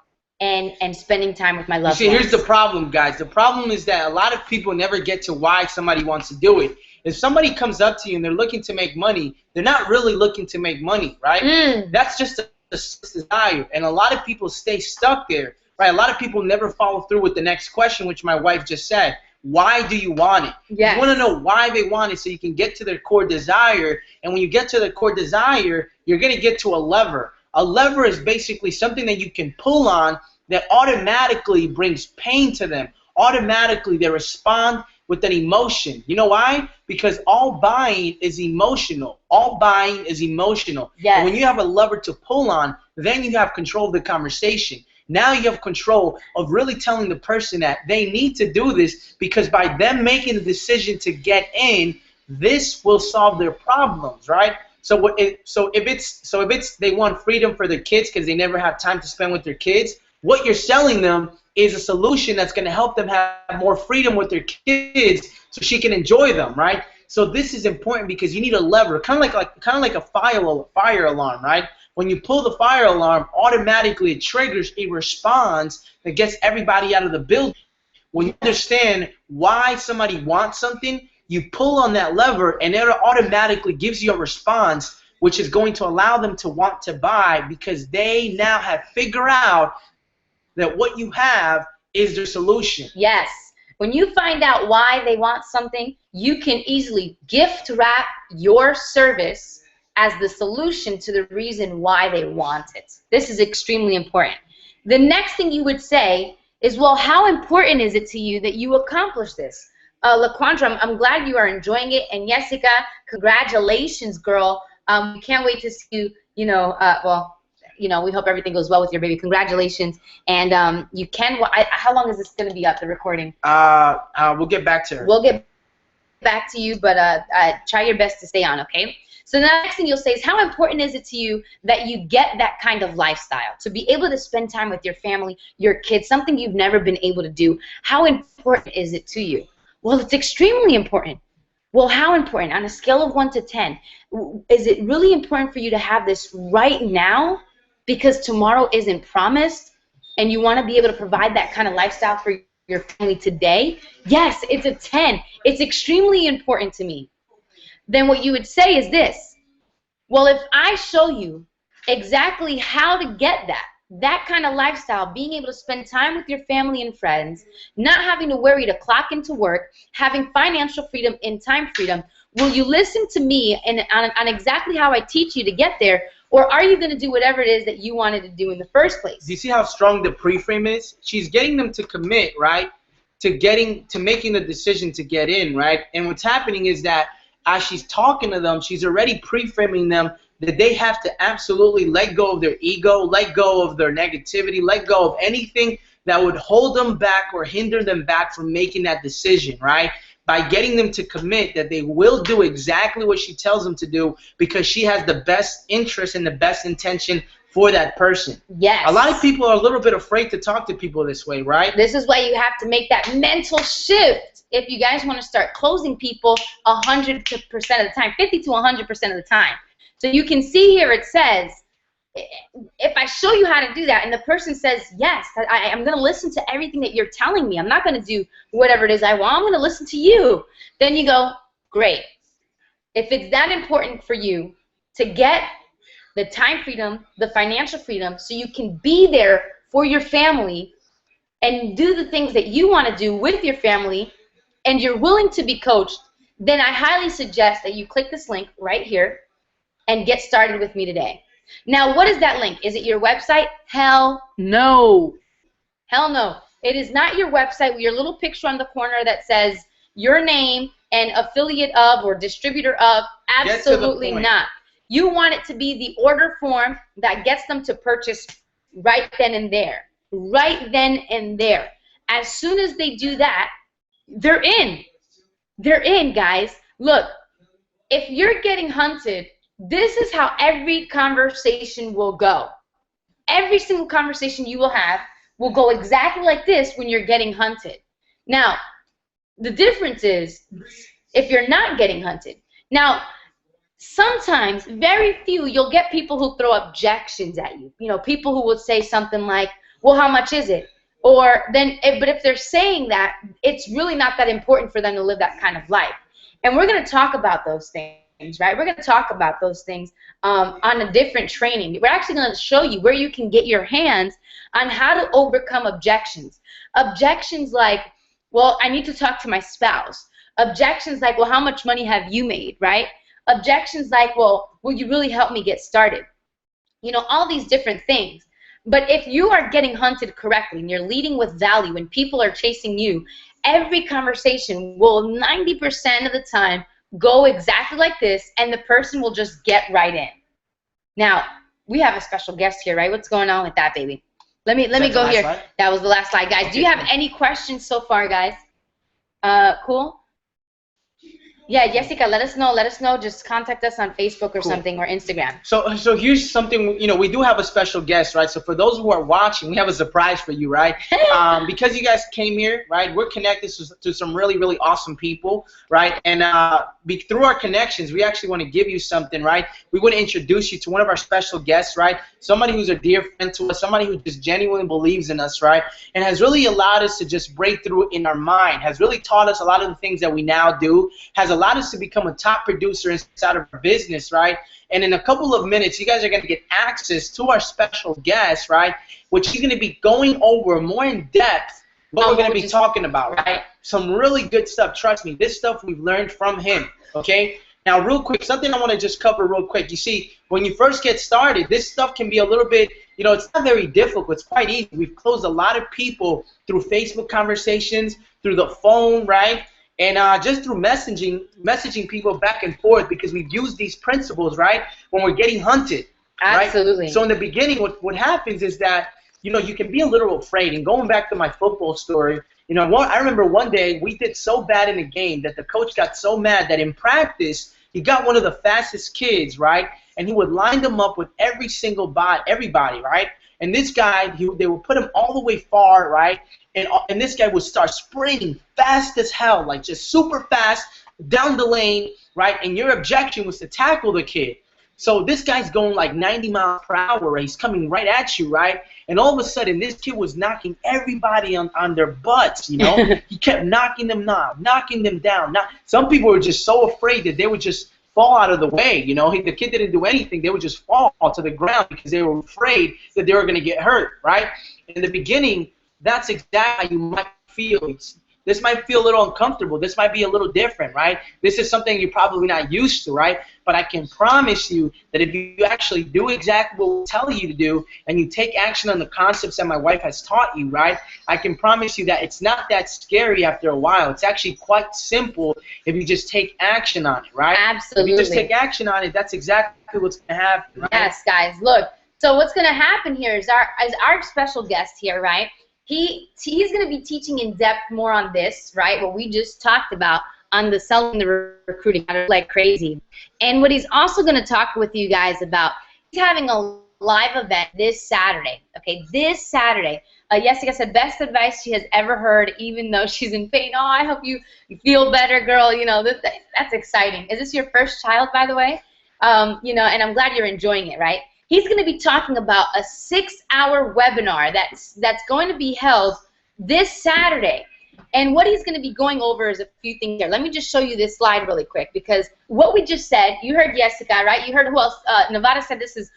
and spending time with my loved ones. See, here's the problem, guys. The problem is that a lot of people never get to why somebody wants to do it. If somebody comes up to you and they're looking to make money, they're not really looking to make money, right? That's just a desire, and a lot of people stay stuck there, right? A lot of people never follow through with the next question, which my wife just said. Why do you want it? Yes. You want to know why they want it so you can get to their core desire, and when you get to the core desire, you're going to get to a lever. A lever is basically something that you can pull on that automatically brings pain to them. Automatically, they respond with an emotion. You know why? Because all buying is emotional. All buying is emotional. Yes. And when you have a lever to pull on, then you have control of the conversation. Now you have control of really telling the person that they need to do this, because by them making the decision to get in, this will solve their problems, right? So if they want freedom for their kids because they never have time to spend with their kids, what you're selling them is a solution that's going to help them have more freedom with their kids so she can enjoy them, right? So this is important because you need a lever, kind of like a fire alarm, right? When you pull the fire alarm, automatically it triggers a response that gets everybody out of the building. When you understand why somebody wants something, you pull on that lever and it automatically gives you a response which is going to allow them to want to buy, because they now have figured out that what you have is their solution. Yes. When you find out why they want something, you can easily gift wrap your service as the solution to the reason why they want it. This is extremely important. The next thing you would say is, well, how important is it to you that you accomplish this? LaQuandra, I'm glad you are enjoying it. And Jessica, congratulations, girl. We can't wait to see you, we hope everything goes well with your baby. Congratulations. And you can, how long is this going to be up, the recording? We'll get back to her. We'll get back to you, but try your best to stay on, okay? So the next thing you'll say is, how important is it to you that you get that kind of lifestyle, to be able to spend time with your family, your kids, something you've never been able to do? How important is it to you? Well, it's extremely important. Well, how important? On a scale of 1 to 10, is it really important for you to have this right now because tomorrow isn't promised and you want to be able to provide that kind of lifestyle for your family today? Yes, it's a 10. It's extremely important to me. Then what you would say is this: well, if I show you exactly how to get that kind of lifestyle, being able to spend time with your family and friends, not having to worry to clock into work, having financial freedom and time freedom, will you listen to me on exactly how I teach you to get there, or are you going to do whatever it is that you wanted to do in the first place? Do you see how strong the pre-frame is? She's getting them to commit, right, to making the decision to get in, right? And what's happening is that as she's talking to them, she's already pre-framing them that they have to absolutely let go of their ego, let go of their negativity, let go of anything that would hold them back or hinder them back from making that decision, right? By getting them to commit that they will do exactly what she tells them to do, because she has the best interest and the best intention for that person. Yes. A lot of people are a little bit afraid to talk to people this way, right? This is why you have to make that mental shift if you guys want to start closing people 100% of the time, 50 to 100% of the time. So you can see here it says, if I show you how to do that and the person says, yes, I'm going to listen to everything that you're telling me. I'm not going to do whatever it is I want. I'm going to listen to you. Then you go, great. If it's that important for you to get the time freedom, the financial freedom, so you can be there for your family and do the things that you want to do with your family, and you're willing to be coached, then I highly suggest that you click this link right here and get started with me today. Now, what is that link? Is it your website? Hell no. Hell no. It is not your website with your little picture on the corner that says your name and affiliate of or distributor of. Absolutely not. You want it to be the order form that gets them to purchase right then and there. Right then and there. As soon as they do that, they're in. They're in, guys. Look, if you're getting hunted, this is how every conversation will go. Every single conversation you will have will go exactly like this when you're getting hunted. Now, the difference is if you're not getting hunted. Now, sometimes, very few, you'll get people who throw objections at you. You know, people who will say something like, well, how much is it? Or then, but if they're saying that, it's really not that important for them to live that kind of life. And we're going to talk about those things, right? We're going to talk about those things on a different training. We're actually going to show you where you can get your hands on how to overcome objections. Objections like, well, I need to talk to my spouse. Objections like, well, how much money have you made, right? Objections like, well, will you really help me get started? You know, all these different things. But if you are getting hunted correctly and you're leading with value and people are chasing you, every conversation will 90% of the time go exactly like this, and the person will just get right in. Now, we have a special guest here, right? What's going on with that, baby? Let me go here. Slide? That was the last slide, guys. Okay, do you have any questions so far, guys? Cool. Yeah, Jessica, let us know. Let us know. Just contact us on Facebook or something, or Instagram. So here's something, we do have a special guest, right? So for those who are watching, we have a surprise for you, right? Because you guys came here, right? We're connected to some really, really awesome people, right? And through our connections, we actually want to give you something, right? We want to introduce you to one of our special guests, right? Somebody who's a dear friend to us, somebody who just genuinely believes in us, right? And has really allowed us to just break through in our mind, has really taught us a lot of the things that we now do, has allowed us to become a top producer inside of our business, right? And in a couple of minutes, you guys are going to get access to our special guest, right? Which he's going to be going over more in depth what we're going to be talking about, right? Some really good stuff. Trust me, this stuff we've learned from him, okay? Now, real quick, something I want to just cover real quick. You see, when you first get started, this stuff can be a little bit, it's not very difficult. It's quite easy. We've closed a lot of people through Facebook conversations, through the phone, right? And just through messaging people back and forth, because we've used these principles, right, when we're getting hunted. Absolutely. Right? So in the beginning, what happens is that, you can be a little afraid. And going back to my football story, I remember one day we did so bad in a game that the coach got so mad that in practice, he got one of the fastest kids, right, and he would line them up with everybody, right? And this guy, they would put him all the way far, right? And this guy would start sprinting fast as hell, like just super fast down the lane, right? And your objection was to tackle the kid. So this guy's going like 90 miles per hour, right? He's coming right at you, right? And all of a sudden, this kid was knocking everybody on their butts, He kept knocking them down. Some people were just so afraid that they would just fall out of the way, The kid didn't do anything. They would just fall to the ground because they were afraid that they were going to get hurt, right? In the beginning, that's exactly how you might feel. This might feel a little uncomfortable. This might be a little different, right? This is something you're probably not used to, right? But I can promise you that if you actually do exactly what we tell you to do, and you take action on the concepts that my wife has taught you, right? I can promise you that it's not that scary after a while. It's actually quite simple if you just take action on it, right? Absolutely. If you just take action on it, that's exactly what's going to happen, right? Yes, guys. Look, so what's going to happen here is our special guest here, right? He's going to be teaching in depth more on this, right? What we just talked about on the selling, the recruiting, like crazy. And what he's also going to talk with you guys about, he's having a live event this Saturday. Okay, this Saturday. Jessica said best advice she has ever heard, even though she's in pain. Oh, I hope you feel better, girl. That's exciting. Is this your first child, by the way? And I'm glad you're enjoying it, right? He's going to be talking about a 6-hour webinar that's going to be held this Saturday. And what he's going to be going over is a few things here. Let me just show you this slide really quick, because what we just said, you heard Jessica, right? You heard who else? Nevada said this is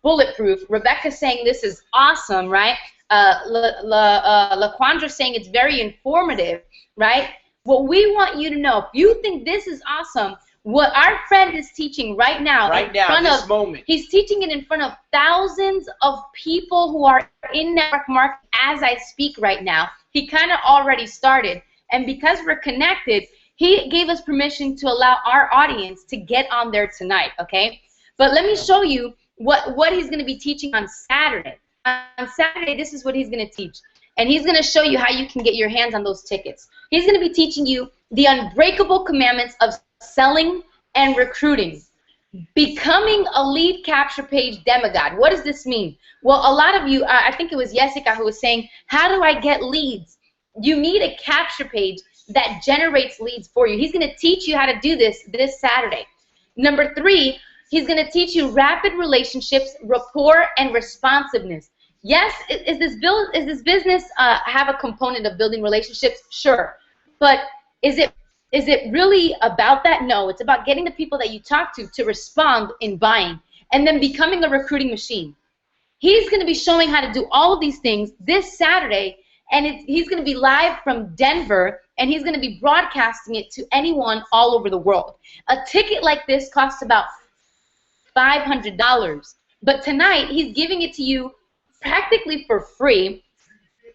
bulletproof. Rebecca saying this is awesome, right? LaQuandra saying it's very informative, right? What we want you to know, if you think this is awesome, what our friend is teaching right now, this moment. He's teaching it in front of thousands of people who are in network marketing as I speak right now. He kind of already started, and because we're connected, he gave us permission to allow our audience to get on there tonight, okay? But let me show you what he's going to be teaching on Saturday. On Saturday, this is what he's going to teach, and he's going to show you how you can get your hands on those tickets. He's going to be teaching you the unbreakable commandments of selling and recruiting. Becoming a lead capture page demigod. What does this mean? Well, a lot of you, I think it was Jessica who was saying, how do I get leads? You need a capture page that generates leads for you. He's going to teach you how to do this Saturday. Number 3, he's going to teach you rapid relationships, rapport, and responsiveness. Yes, is this business have a component of building relationships? Sure. But is it really about that? No, it's about getting the people that you talk to respond in buying, and then becoming a recruiting machine. He's going to be showing how to do all of these things this Saturday, and he's going to be live from Denver, and he's going to be broadcasting it to anyone all over the world. A ticket like this costs about $500, but tonight he's giving it to you practically for free.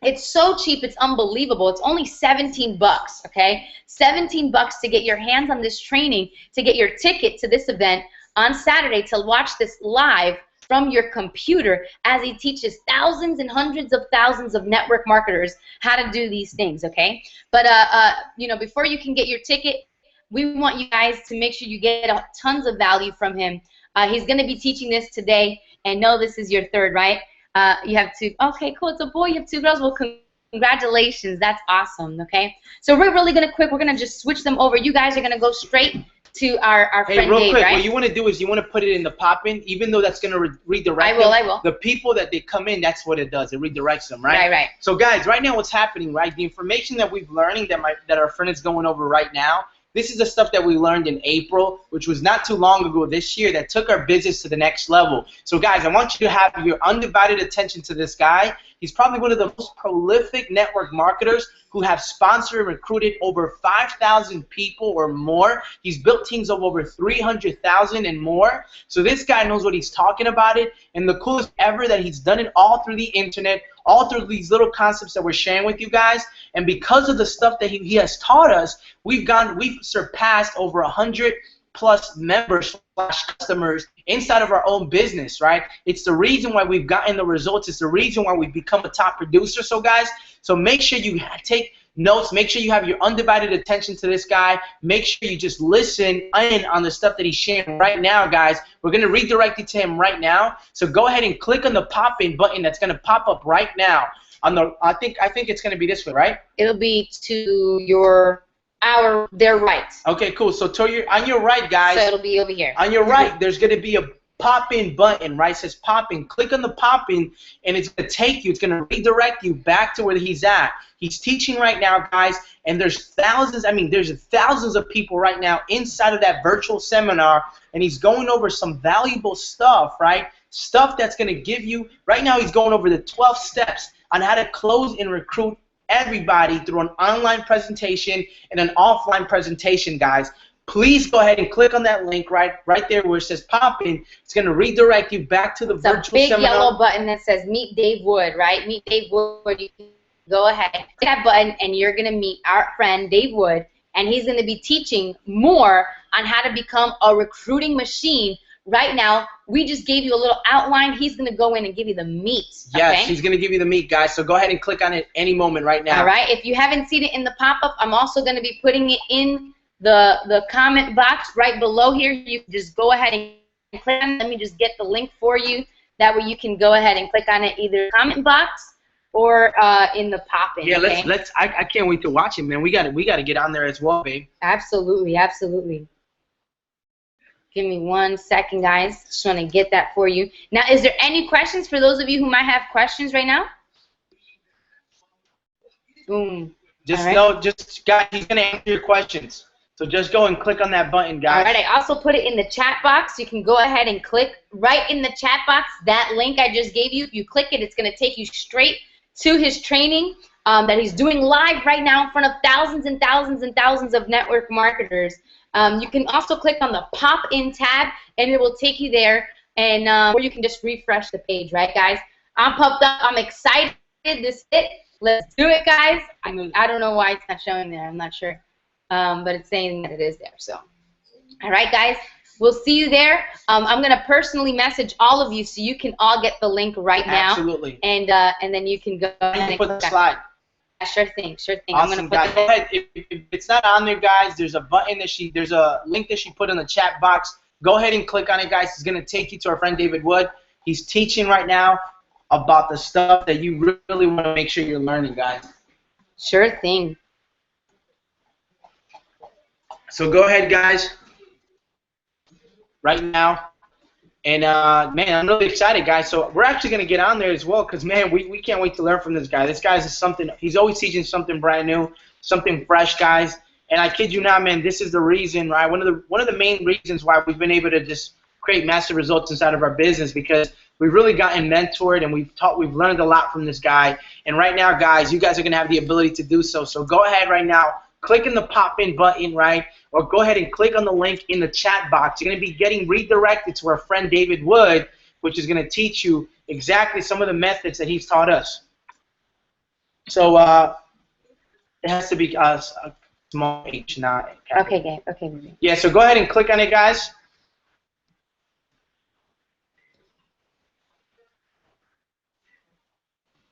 It's so cheap, it's unbelievable. It's only 17 bucks, okay? 17 bucks to get your hands on this training, to get your ticket to this event on Saturday, to watch this live from your computer as he teaches thousands and hundreds of thousands of network marketers how to do these things, okay? But, you know, before you can get your ticket, we want you guys to make sure you get tons of value from him. He's going to be teaching this today, and no, this is your third, right? You have two. Okay, cool. It's a boy. You have two girls. Well, congratulations. That's awesome. Okay. So we're really gonna we're gonna just switch them over. You guys are gonna go straight to our friend real Dave, quick, right? what you want to do is you want to put it in the pop-in, even though that's gonna redirect. I will. The people that they come in, that's what it does. It redirects them, right? Right. So guys, right now what's happening, right? The information that we've learning that our friend is going over right now. This is the stuff that we learned in April, which was not too long ago this year, that took our business to the next level. So guys, I want you to have your undivided attention to this guy. He's probably one of the most prolific network marketers who have sponsored and recruited over 5,000 people or more. He's built teams of over 300,000 and more. So this guy knows what he's talking about it. And the coolest ever that he's done it all through the internet, all through these little concepts that we're sharing with you guys. And because of the stuff that he has taught us, we've surpassed over 100 plus members / customers inside of our own business, right? It's the reason why we've gotten the results. It's the reason why we've become a top producer. So guys, so make sure you take notes. Make sure you have your undivided attention to this guy. Make sure you just listen in on the stuff that he's sharing right now, guys. We're going to redirect you to him right now. So go ahead and click on the pop-in button that's going to pop up right now. On the, I think it's going to be this way, right? It'll be to their right. Okay, cool. So on your right, guys. So it'll be over here. On your right, there's going to be a pop-in button, right? It says pop-in. Click on the pop-in, and it's going to take you. It's going to redirect you back to where he's at. He's teaching right now, guys, and there's thousands. I mean, there's thousands of people right now inside of that virtual seminar, and he's going over some valuable stuff, right? Stuff that's going to give you. Right now, he's going over the 12 steps on how to close and recruit everybody through an online presentation and an offline presentation, guys. Please go ahead and click on that link right there where it says pop in. It's going to redirect you back to the virtual seminar. It's a big yellow button that says Meet Dave Wood, right? Meet Dave Wood. You can go ahead, click that button, and you're going to meet our friend Dave Wood, and he's going to be teaching more on how to become a recruiting machine. Right now, we just gave you a little outline. He's going to go in and give you the meat. Yes, okay? he's going to give you the meat, guys. So go ahead and click on it any moment right now. All right. If you haven't seen it in the pop-up, I'm also going to be putting it in the comment box right below here. You can just go ahead and click on it. Let me just get the link for you. That way you can go ahead and click on it either in the comment box or in the pop-in. Yeah, okay? I can't wait to watch it, man. We got to get on there as well, babe. Absolutely, absolutely. Give me 1 second, guys. Just want to get that for you. Now, is there any questions for those of you who might have questions right now? Boom. Just right. know, guys, he's going to answer your questions. So just go and click on that button, guys. All right, I also put it in the chat box. You can go ahead and click right in the chat box that link I just gave you. If you click it, it's going to take you straight to his training that he's doing live right now in front of thousands and thousands and thousands of network marketers. You can also click on the pop-in tab, and it will take you there, and or you can just refresh the page, right, guys? I'm pumped up. I'm excited. This is it. Let's do it, guys. I don't know why it's not showing there. I'm not sure. But it's saying that it is there. So, all right, guys. We'll see you there. I'm going to personally message all of you so you can all get the link right now. Absolutely. And then you can go ahead and put the slide. Sure thing, sure thing. Awesome, I'm gonna put guys. If it's not on there, guys, there's a button there's a link that she put in the chat box. Go ahead and click on it, guys. It's gonna take you to our friend David Wood. He's teaching right now about the stuff that you really want to make sure you're learning, guys. Sure thing. So go ahead, guys. Right now. And, man, I'm really excited, guys. So we're actually going to get on there as well because, man, we can't wait to learn from this guy. This guy's is something – he's always teaching something brand new, something fresh, guys. And I kid you not, man, this is the reason, right? One of the main reasons why we've been able to just create massive results inside of our business because we've really gotten mentored and we've learned a lot from this guy. And right now, guys, you guys are going to have the ability to do so. So go ahead right now. Click on the pop-in button, right? Or go ahead and click on the link in the chat box. You're going to be getting redirected to our friend David Wood, which is going to teach you exactly some of the methods that he's taught us. So it has to be a small h, not capital. Okay, Gabe. Okay, baby. Yeah, so go ahead and click on it, guys.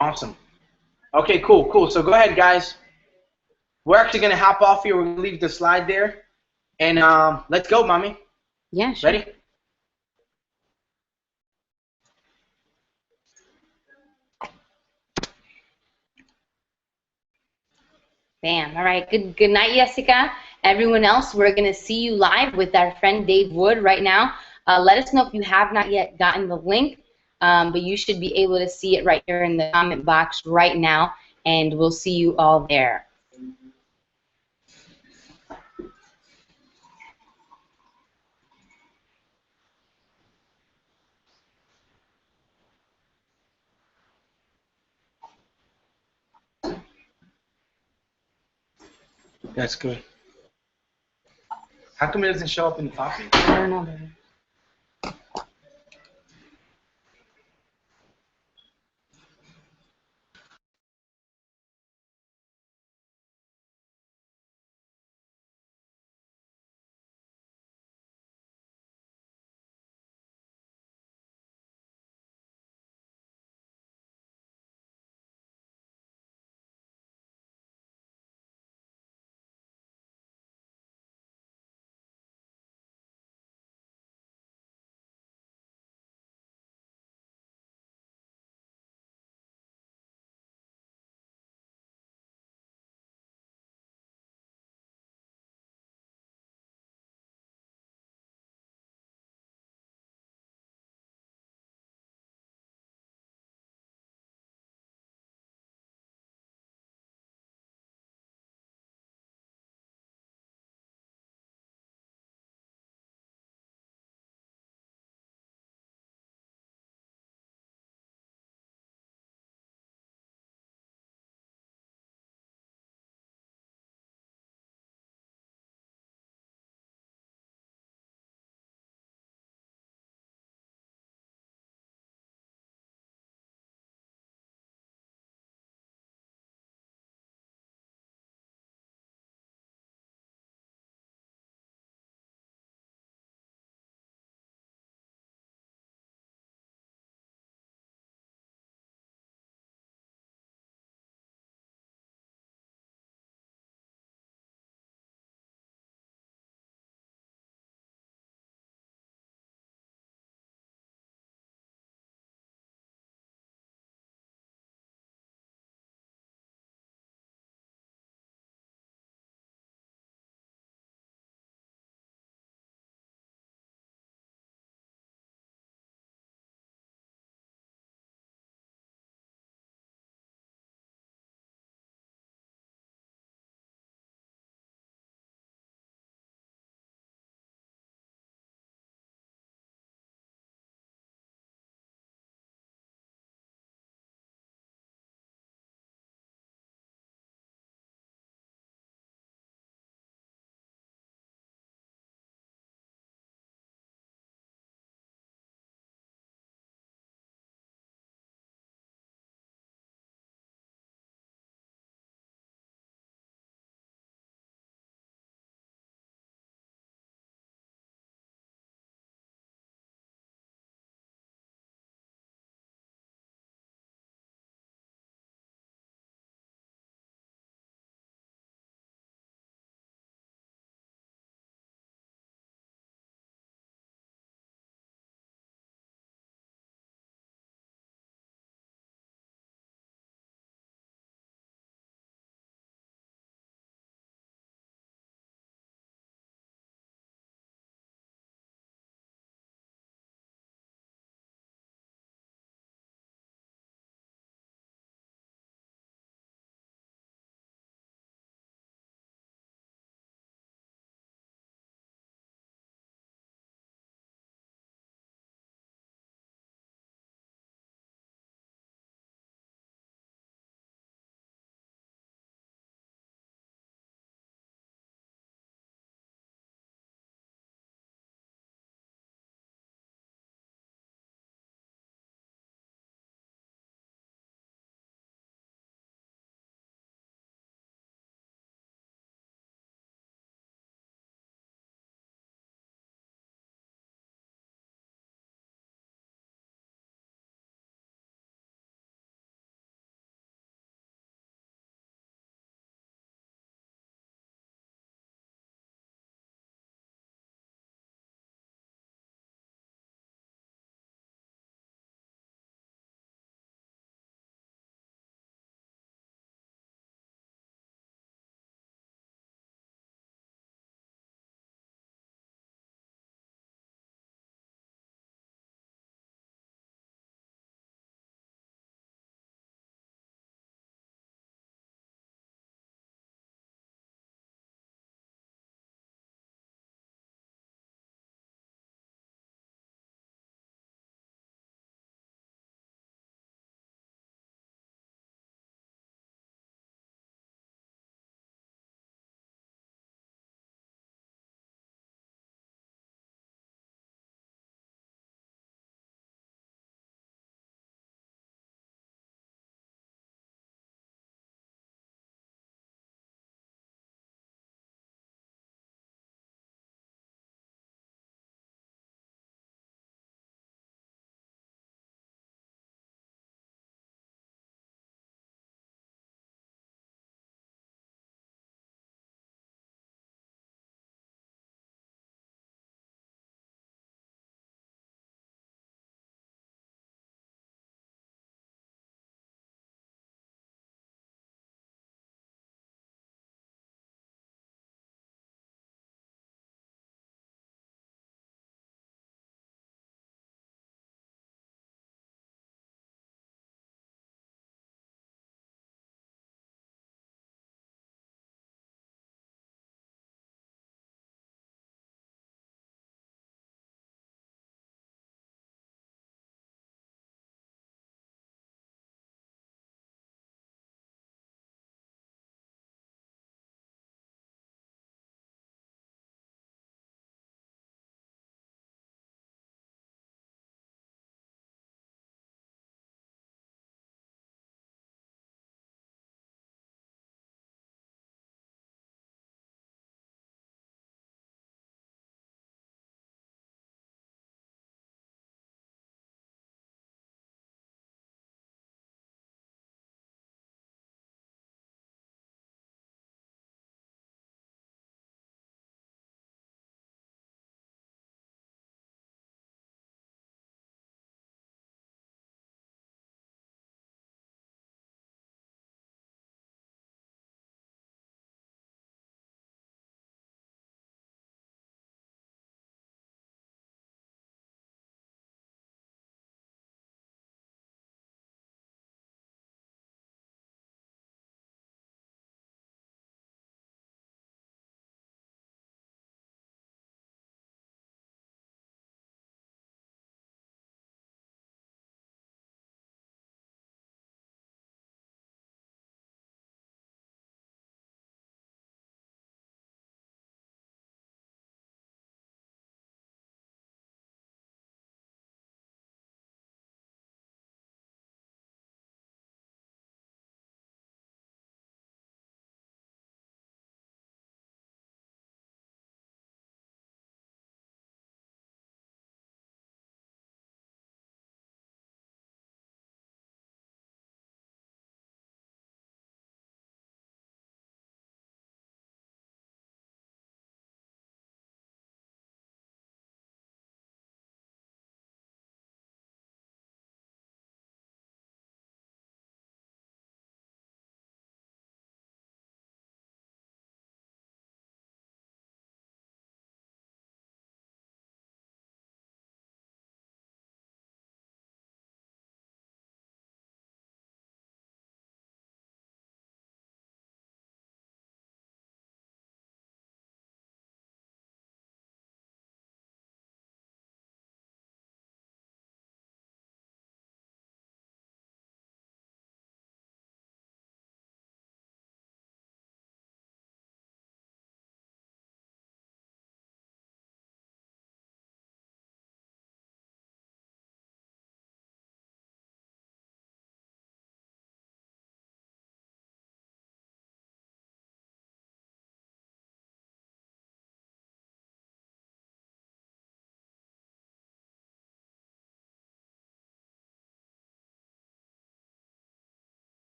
Awesome. Okay, cool. So go ahead, guys. We're actually going to hop off here. We're going to leave the slide there. And let's go, mommy. Yeah, sure. Ready? Bam. All right. Good night, Jessica. Everyone else, we're going to see you live with our friend Dave Wood right now. Let us know if you have not yet gotten the link, but you should be able to see it right here in the comment box right now, and we'll see you all there. That's good. How come it doesn't show up in the copy? I don't know, baby.